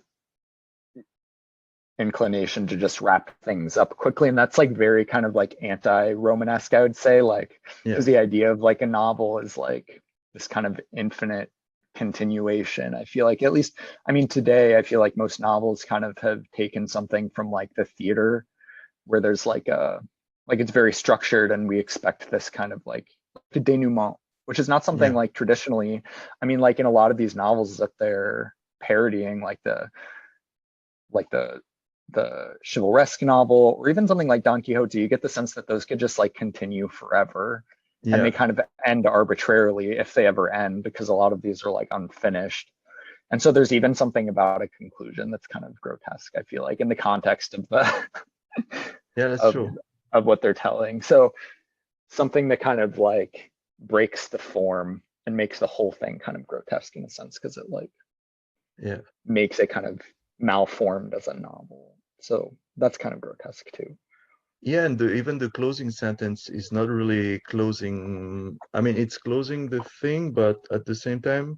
inclination to just wrap things up quickly. And that's like very kind of like anti-Romanesque, I would say, like because the idea of like a novel is like this kind of infinite continuation. I feel like, at least, I mean, today I feel like most novels kind of have taken something from like the theater where there's like it's very structured and we expect this kind of like a denouement, which is not something like traditionally, I mean, like in a lot of these novels that they're parodying, like the chivalresque novel or even something like Don Quixote, you get the sense that those could just like continue forever and they kind of end arbitrarily if they ever end, because a lot of these are like unfinished. And so there's even something about a conclusion that's kind of grotesque, I feel like, in the context of the that's true. Of what they're telling. So something that kind of like breaks the form and makes the whole thing kind of grotesque in a sense, because it like makes it kind of malformed as a novel. So that's kind of grotesque too. Yeah, and even the closing sentence is not really closing. I mean, it's closing the thing, but at the same time,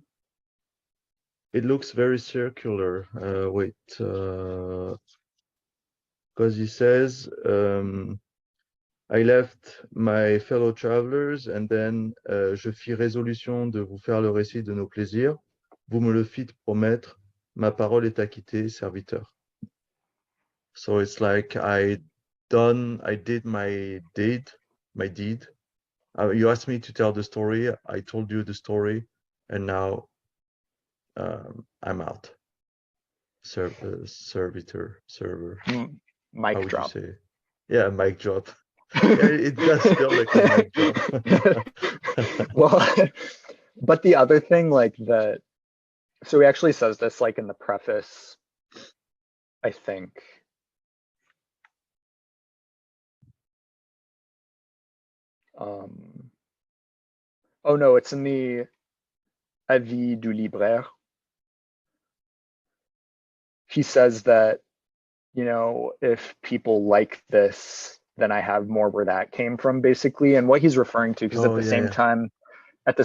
it looks very circular. Wait, because he says, I left my fellow travelers and then je fis résolution de vous faire le récit de nos plaisirs. Vous me le fîtes promettre. Ma parole est acquittée, serviteur. So it's like I did my deed. You asked me to tell the story. I told you the story, and now I'm out. Servitor, server. Mic How would drop. you say? Yeah, mic drop. Yeah, it does feel like a mic drop. Well, but the other thing, like that, so he actually says this like in the preface, I think. Oh no, it's in the Avis du libraire. He says that, you know, if people like this, then I have more where that came from, basically. And what he's referring to, because at the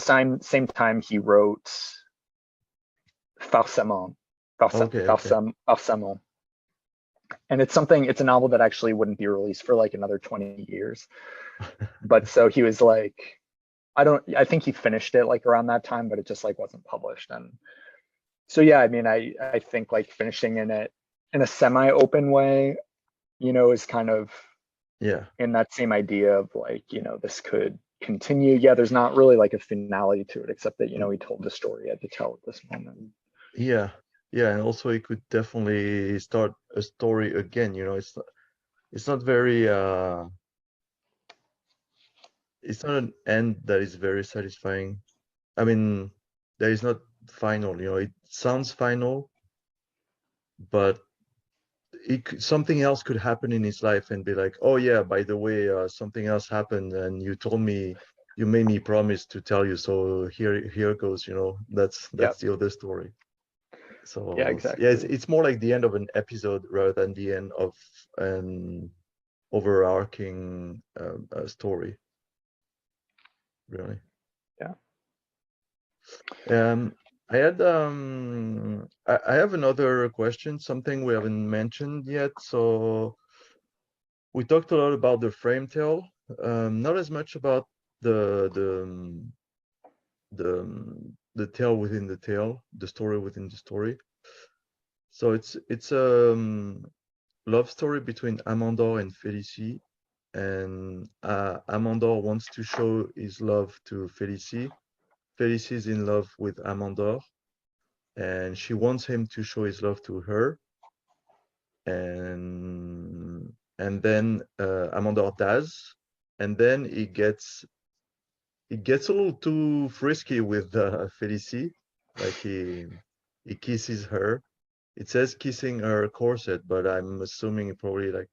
same time, he wrote Farcement. Farcement. And it's a novel that actually wouldn't be released for like another 20 years. But so he was like, I think he finished it like around that time, but it just like wasn't published. And so, yeah, I mean, I think like finishing in it in a semi-open way, you know, is kind of in that same idea of like, you know, this could continue. Yeah, there's not really like a finality to it, except that, you know, he told the story he had to tell at this moment. Yeah, and also he could definitely start a story again. You know, it's not very it's not an end that is very satisfying. I mean, that is not final. You know, it sounds final, but something else could happen in his life and be like, oh yeah, by the way, something else happened, and you made me promise to tell you, so here goes. You know, that's the other story. So yeah, exactly. It's more like the end of an episode rather than the end of an overarching story. Really. Yeah. I had I have another question, something we haven't mentioned yet. So we talked a lot about the frame tale, not as much about the the tale within the tale, the story within the story. So it's a love story between Amandor and Félicie, and Amandor wants to show his love to Félicie. Félicie is in love with Amandor, and she wants him to show his love to her. And then Amandor does, and then he gets a little too frisky with Félicie, like he kisses her. It says kissing her corset, but I'm assuming he probably like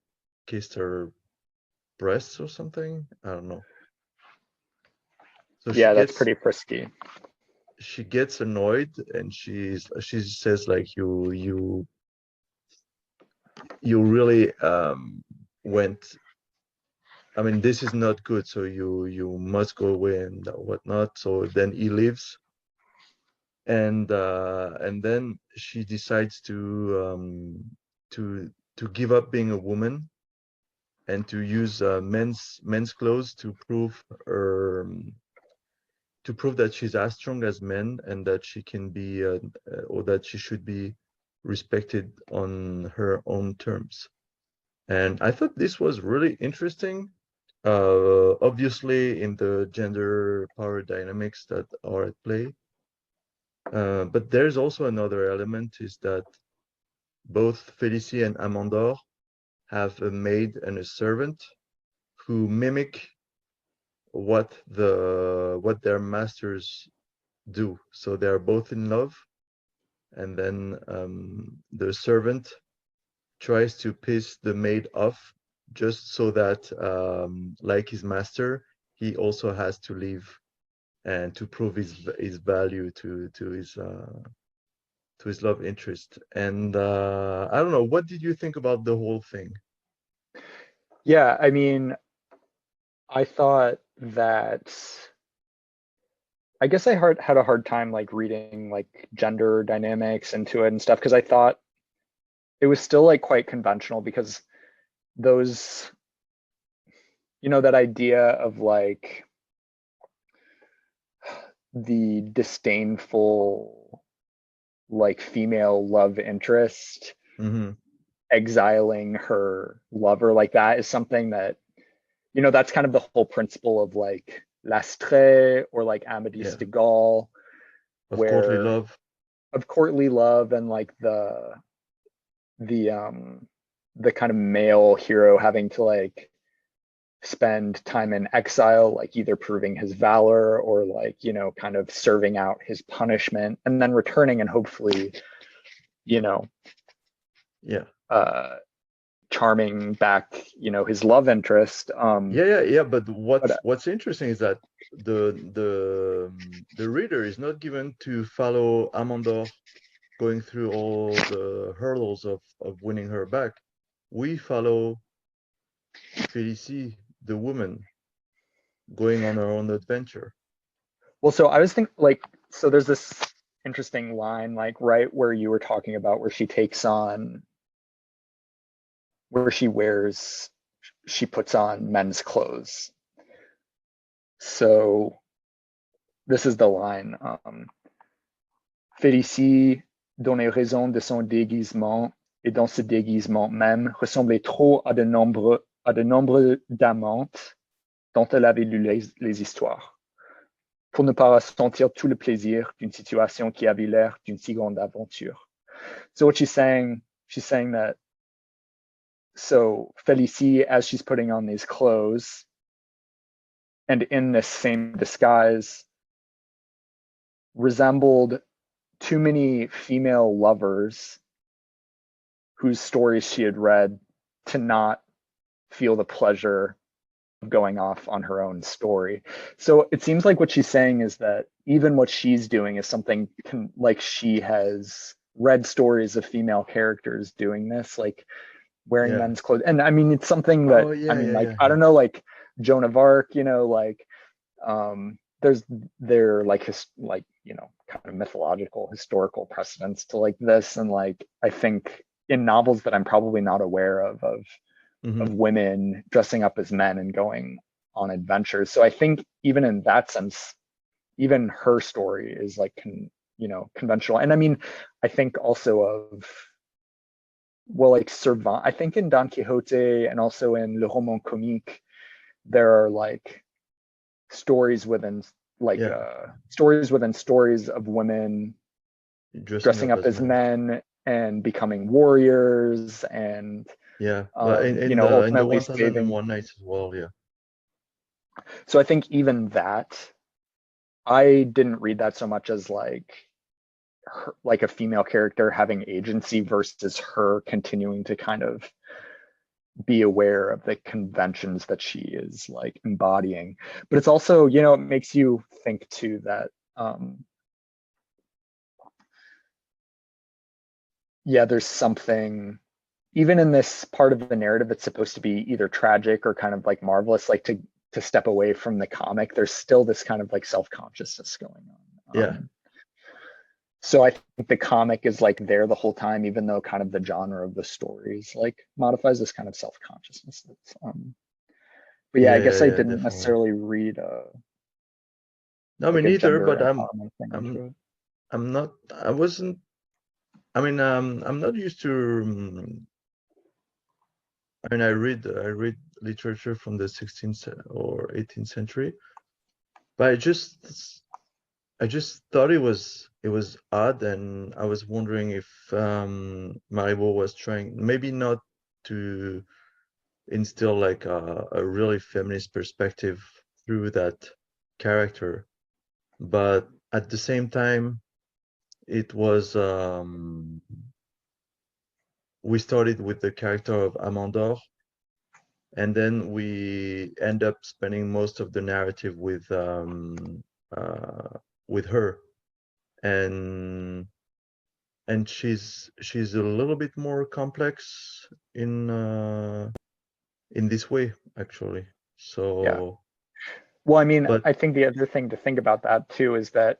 kissed her breasts or something. I don't know. So Yeah, that's pretty frisky. she gets annoyed, and she says like you really went. I mean, this is not good. So you must go away and whatnot. So then he leaves, and then she decides to give up being a woman and to use men's clothes to prove that she's as strong as men, and that she can be or that she should be respected on her own terms. And I thought this was really interesting, obviously in the gender power dynamics that are at play. But there's also another element, is that both Félicie and Amandor have a maid and a servant who mimic what their masters do. So they're both in love, and then the servant tries to piss the maid off, just so that like his master, he also has to leave and to prove his value to his love interest. And I don't know, what did you think about the whole thing? Yeah, I mean, I thought that, I guess I had a hard time like reading like gender dynamics into it and stuff, because I thought it was still like quite conventional, because those, that idea of like the disdainful like female love interest Mm-hmm. exiling her lover, like that is something that, that's kind of the whole principle of like L'Astrée or like Amadis Yeah, de Gaul, of courtly where love. of courtly love, and like the kind of male hero having to like spend time in exile, like either proving his valor or like, kind of serving out his punishment, and then returning and hopefully, you know, Yeah. uh, charming back, his love interest. Yeah. But But what's interesting is that the reader is not given to follow Amandor going through all the hurdles of winning her back. We follow Félicie, the woman, going on her own adventure. well, so I was thinking like, so there's this interesting line, like right where you were talking about, where she takes on, where she puts on men's clothes. So this is the line. Félicie donnait raison de son déguisement, et dans ce déguisement même ressemblait trop à de nombreux d'amantes dont elle avait lu les histoires, pour ne pas ressentir tout le plaisir d'une situation qui avait l'air d'une si grande aventure. So what she's saying that, so Félicie, as she's putting on these clothes and in this same disguise, resembled too many female lovers whose stories she had read to not feel the pleasure of going off on her own story. So it seems like what she's saying is that even what she's doing is something like she has read stories of female characters doing this, like wearing Yeah. men's clothes. And I mean, it's something that, Oh I yeah, mean, yeah, like, yeah, I yeah. don't know, like Joan of Arc, like they're like kind of mythological historical precedents to like this, and like I think in novels that I'm probably not aware of Mm-hmm. women dressing up as men and going on adventures. So I think even in that sense, even her story is like conventional. And I mean, I think also of, well, like Cervantes, I think in Don Quixote and also in Le Roman Comique, there are like stories within stories of women dressing up as men and becoming warriors, and but in the ultimately 1001 Nights as well. Yeah. So I think even that, I didn't read that so much as like her, like a female character having agency versus her continuing to kind of be aware of the conventions that she is like embodying. But it's also, it makes you think too that there's something even in this part of the narrative that's supposed to be either tragic or kind of like marvelous, like to step away from the comic, there's still this kind of like self-consciousness going on. So I think the comic is like there the whole time, even though kind of the genre of the stories like modifies this kind of self-consciousness. But I guess I didn't definitely. necessarily read No, like me neither, but I'm not used to. I read literature from the 16th or 18th century, but I just thought it was odd, and I was wondering if Marivaux was trying maybe not to instill like a really feminist perspective through that character, but at the same time, it was we started with the character of Amandor, and then we end up spending most of the narrative with her, and she's a little bit more complex in this way, actually. So well, I mean, but I think the other thing to think about that too is that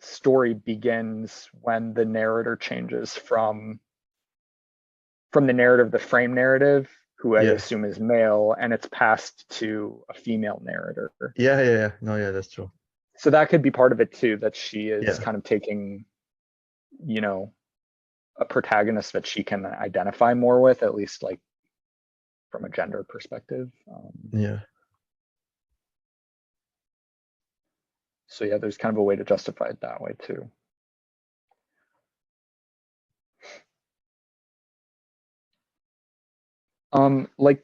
story begins when the narrator changes from the narrative, the frame narrative, who I assume is male, and it's passed to a female narrator. No, that's true. So that could be part of it too, that she is kind of taking, a protagonist that she can identify more with, at least like from a gender perspective. So there's kind of a way to justify it that way too. Like,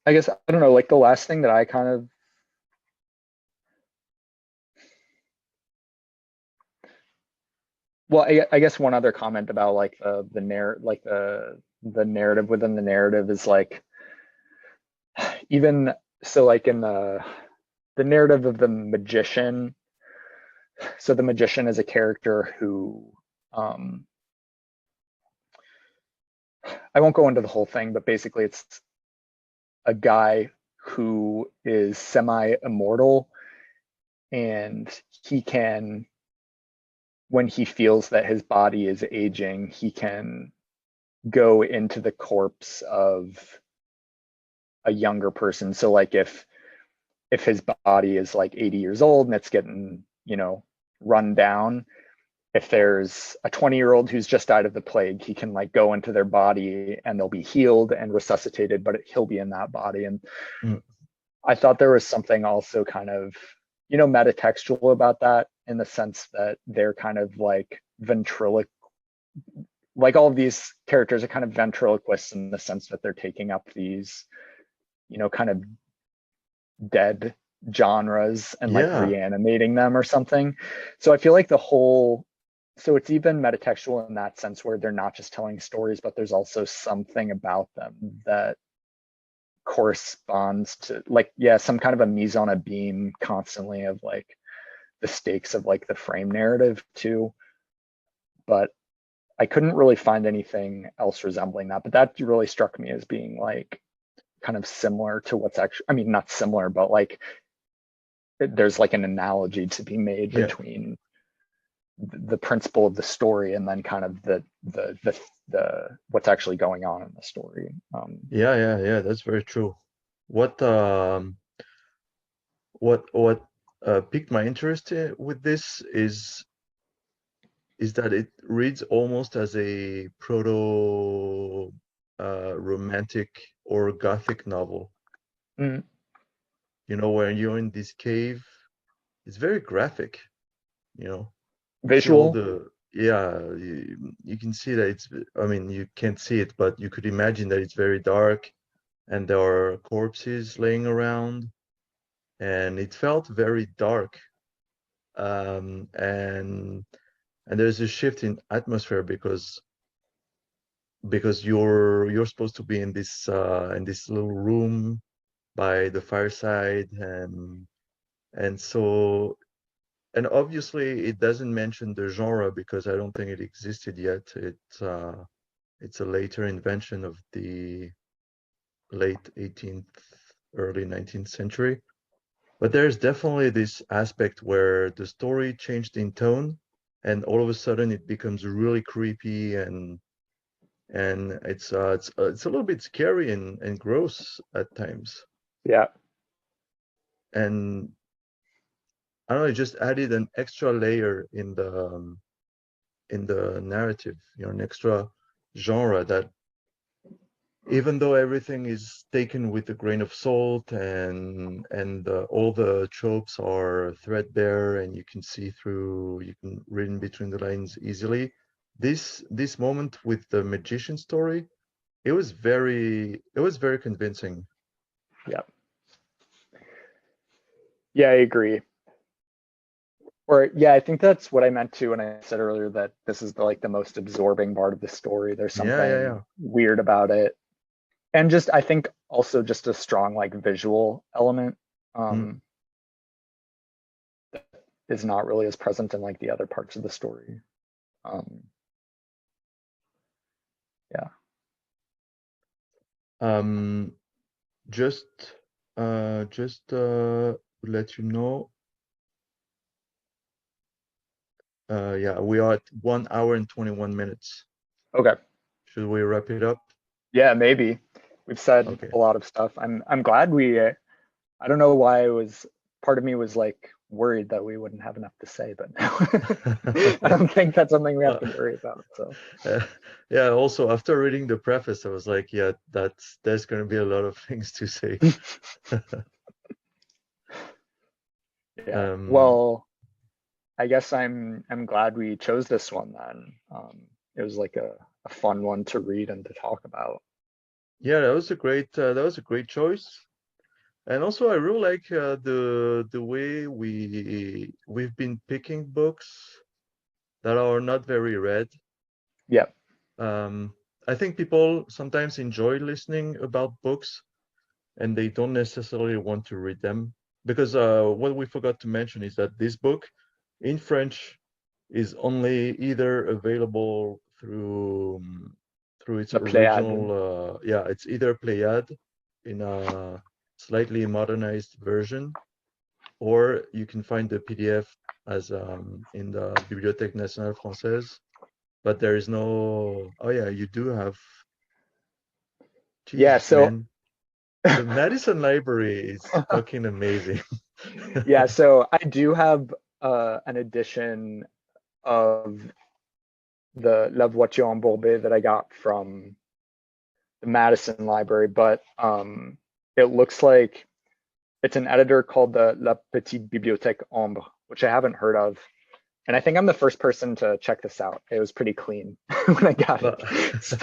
I guess, I don't know, like the last thing that I kind of, well, I guess one other comment about like the narrative within the narrative is like, even so, like in the narrative of the magician. So the magician is a character who, I won't go into the whole thing, but basically it's a guy who is semi-immortal, and he can, when he feels that his body is aging, he can go into the corpse of a younger person. So like if his body is like 80 years old and it's getting, run down, if there's a 20-year-old who's just died of the plague, he can like go into their body and they'll be healed and resuscitated, but he'll be in that body. And I thought there was something also kind of, metatextual about that, in the sense that they're kind of like like all of these characters are kind of ventriloquists in the sense that they're taking up these, kind of dead genres and like reanimating them or something. So I feel like so it's even metatextual in that sense, where they're not just telling stories, but there's also something about them that corresponds to like, some kind of a mise en abîme constantly of like the stakes of like the frame narrative too. But I couldn't really find anything else resembling that, but that really struck me as being like kind of similar to what's actually, I mean, not similar, but like there's like an analogy to be made between the principle of the story and then kind of the what's actually going on in the story. That's very true. What what piqued my interest with this is that it reads almost as a proto romantic or gothic novel. Mm. You know, where you're in this cave, it's very graphic. You know, you see all Visual. the you can see that it's. I mean, you can't see it, but you could imagine that it's very dark, and there are corpses laying around, and it felt very dark. And there's a shift in atmosphere because you're supposed to be in this little room by the fireside, and so and obviously it doesn't mention the genre because I don't think it existed yet. It's a later invention of the late 18th, early 19th century. But there's definitely this aspect where the story changed in tone, and all of a sudden it becomes really creepy, and it's a little bit scary and gross at times. Yeah. And I don't know, it just added an extra layer in the narrative, you know, an extra genre that even though everything is taken with a grain of salt and all the tropes are threadbare and you can see through, you can read in between the lines easily, this moment with the magician story, it was very convincing. Yeah. Yeah, I agree. Or yeah, I think that's what I meant to when I said earlier that this is the most absorbing part of the story. There's something weird about it. And just I think also just a strong visual element that is not really as present in the other parts of the story. Yeah. Just to let you know, yeah, we are at 1 hour and 21 minutes. Okay. Should we wrap it up? Yeah, maybe. We've said Okay. a lot of stuff. I'm glad we I don't know why part of me was worried that we wouldn't have enough to say, but I don't think that's something we have to worry about. So yeah, also after reading the preface, I was like, yeah, there's going to be a lot of things to say. Yeah. Well, I guess I'm glad we chose this one then. It was a fun one to read and to talk about. Yeah, that was a great choice. And also, I really like the way we've been picking books that are not very read. Yeah. I think people sometimes enjoy listening about books, and they don't necessarily want to read them. Because what we forgot to mention is that this book in French is only either available through its The Pléiade. original, it's either Pléiade in a slightly modernized version, or you can find the PDF as in the Bibliothèque Nationale Française, but there is no. Oh yeah, you do have. Jesus, yeah. So man. The Madison Library is fucking amazing. yeah. So I do have an edition of the La Voiture Embourbée that I got from the Madison Library, but it looks like it's an editor called the La Petite Bibliothèque Ombre, which I haven't heard of. And I think I'm the first person to check this out. It was pretty clean when I got it. So.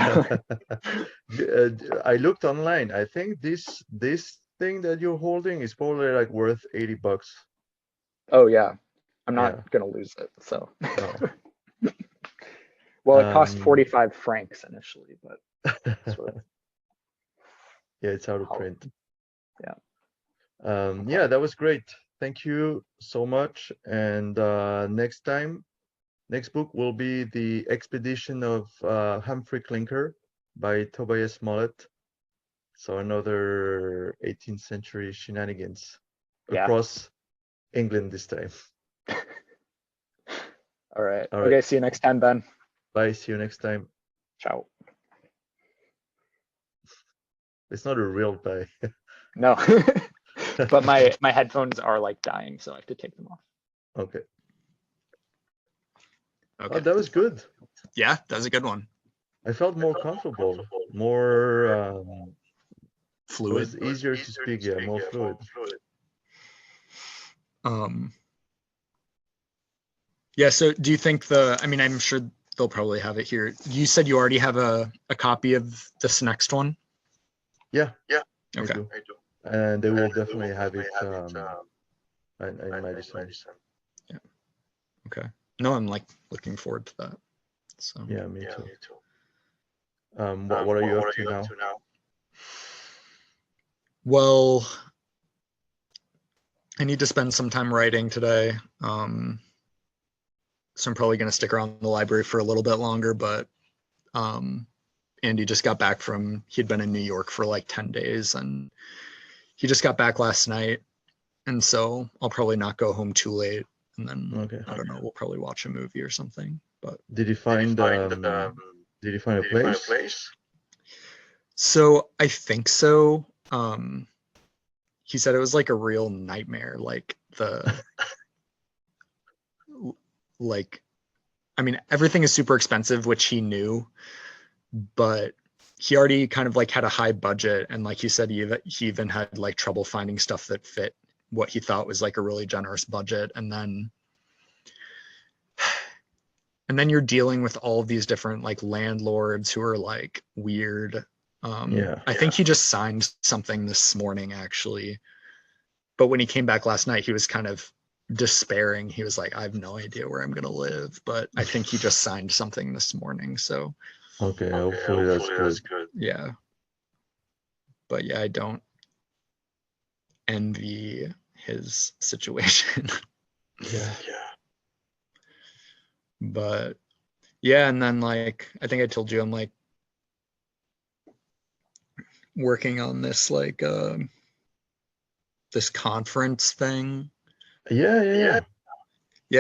I looked online. I think this thing that you're holding is probably worth $80. Oh yeah, I'm not gonna lose it. So. No. Well, it cost 45 francs initially, but yeah, it's out of print. Yeah. Okay. Yeah, that was great. Thank you so much. And next book will be The Expedition of Humphrey Clinker by Tobias Smollett. So another 18th century shenanigans across England this time. All right. Okay, see you next time, Ben. Bye, see you next time. Ciao. It's not a real bye. No. But my headphones are like dying, so I have to take them off. Okay. Okay. Oh, that was good. Yeah, that was a good one. I felt more comfortable, more. It Fluid. was easier to speak. Yeah, more fluid. Yeah. So, do you think I mean, I'm sure they'll probably have it here. You said you already have a copy of this next one. Yeah. Okay. I do. And they will definitely have it in my design. Yeah. Okay. No, I'm like looking forward to that. So. Yeah, me too. What are you up to now? Well, I need to spend some time writing today. So I'm probably going to stick around the library for a little bit longer, but Andy just got back he'd been in New York for like 10 days and he just got back last night. And so I'll probably not go home too late. And then, I don't know, we'll probably watch a movie or something. But did you find a place? So I think so. He said it was like a real nightmare. Like I mean, everything is super expensive, which he knew, but he already kind of like had a high budget. And like he said, he even had like trouble finding stuff that fit what he thought was like a really generous budget. And then you're dealing with all of these different like landlords who are like weird. I think he just signed something this morning actually, but when he came back last night, he was kind of despairing. He was like, I have no idea where I'm going to live, but I think he just signed something this morning. So, okay, hopefully that's good. Yeah. But yeah, I don't envy his situation. Yeah. But yeah, and then like, I think I told you, I'm like working on this, like, this conference thing. Yeah,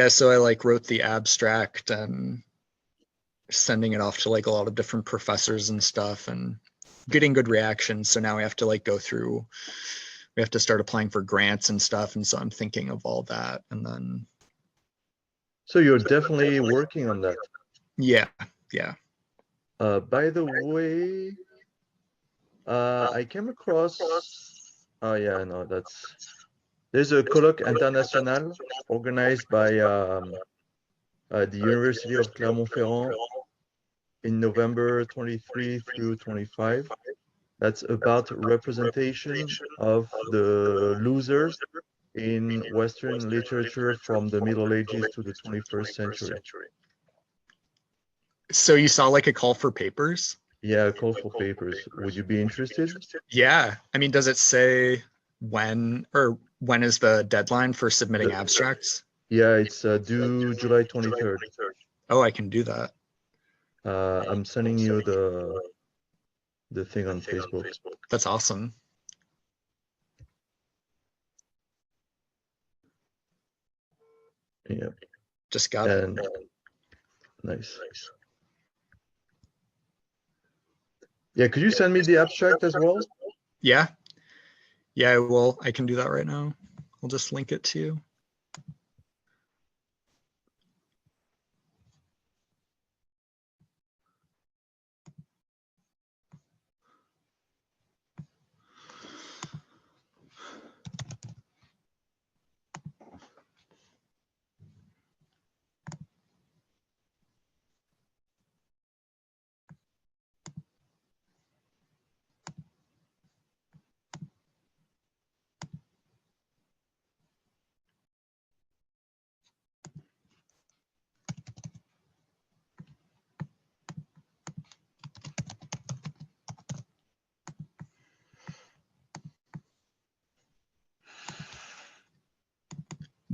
so I like wrote the abstract and sending it off to like a lot of different professors and stuff and getting good reactions. So now we have to like we have to start applying for grants and stuff. And so I'm thinking of all that. And then. So you're definitely working on that. Yeah. By the way, I came across, there's a colloque international organized by the University of Clermont-Ferrand in November 23 through 25. That's about representation of the losers in Western literature from the Middle Ages to the 21st century. So you saw like a call for papers? Yeah, a call for papers. Would you be interested? Yeah. I mean, does it say when is the deadline for submitting abstracts? Yeah, it's due July 23rd. Oh, I can do that. I'm sending you the thing on Facebook. That's awesome. Yeah. Just got it. Nice. Yeah, could you send me the abstract as well? Yeah, I will. I can do that right now. I'll just link it to you.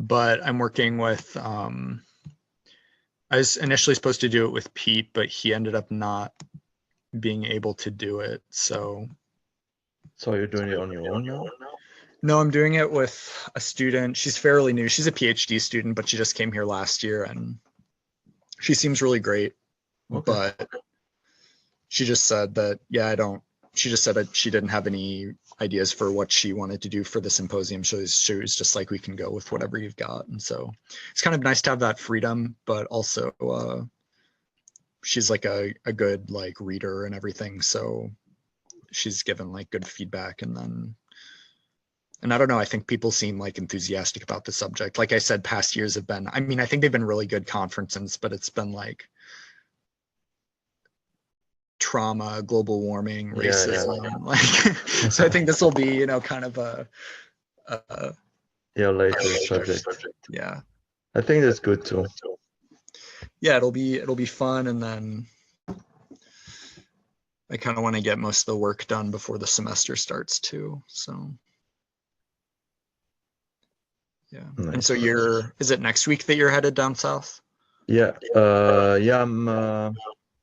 But I'm working with, I was initially supposed to do it with Pete, but he ended up not being able to do it. So you're doing it on your own now? No, I'm doing it with a student. She's fairly new. She's a PhD student, but she just came here last year and she seems really great. Okay. But she just said that, yeah, she just said that she didn't have any ideas for what she wanted to do for the symposium. She was just like, we can go with whatever you've got. And so it's kind of nice to have that freedom, but also she's like a good like reader and everything. So she's given like good feedback. And I don't know, I think people seem like enthusiastic about the subject. Like I said, past years have been, I mean, I think they've been really good conferences, but it's been like trauma, global warming, racism. Like, so I think this will be, kind of a later subject. Yeah. I think that's good too. Yeah, it'll be fun, and then I kind of want to get most of the work done before the semester starts too. So yeah. Nice. And so is it next week that you're headed down south? Yeah. I'm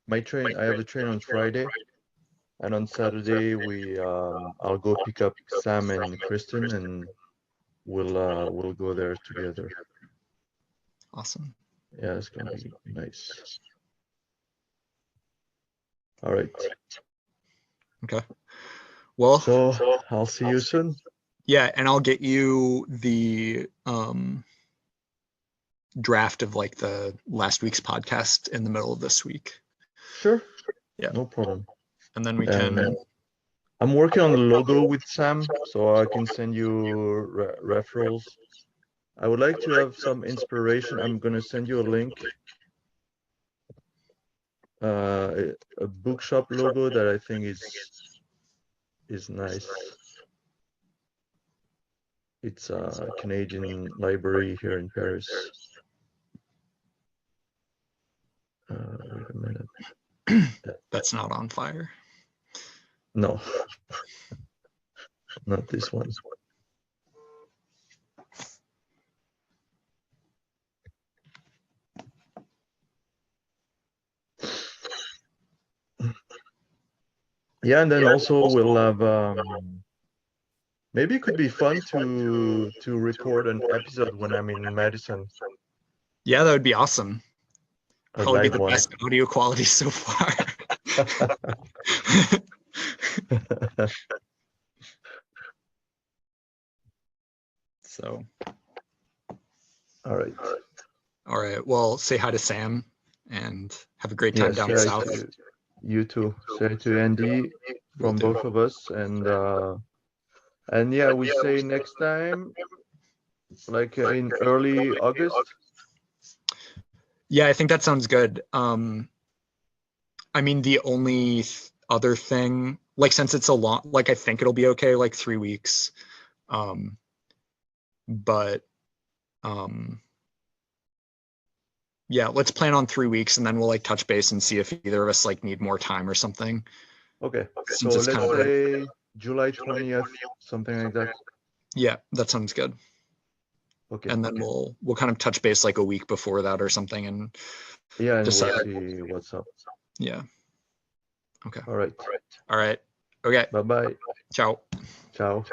I have a train on Friday, and on Saturday I'll go pick up Sam and Kristen, and we'll go there together. Awesome. Yeah, it's gonna be nice. All right. Okay. Well, so I'll see you soon. Yeah, and I'll get you the draft of like the last week's podcast in the middle of this week. Sure. Yeah. No problem. And then we can. I'm working on the logo with Sam, so I can send you referrals. I would like to have some inspiration. I'm gonna send you a link. A bookshop logo that I think is nice. It's a Canadian library here in Paris. Wait a minute. That's not on fire. No, not this one. Yeah, and then also we'll have maybe it could be fun to record an episode when I'm in Madison. Yeah, that would be awesome. Probably be the best audio quality so far. So. All right. Well, say hi to Sam and have a great time down south. You too. Say to Andy from both of us, and yeah, we say next time, like in early August. Yeah, I think that sounds good. I mean, the only other thing, like, since it's a long, like, I think it'll be okay, like 3 weeks. But yeah, let's plan on 3 weeks, and then we'll like touch base and see if either of us like need more time or something. Okay. So let's say July 20th, something like that. Yeah, that sounds good. Okay. And then we'll kind of touch base like a week before that or something, and yeah, and decide. We'll see what's up. Yeah. Okay. All right. Okay. Bye-bye. Ciao. Ciao.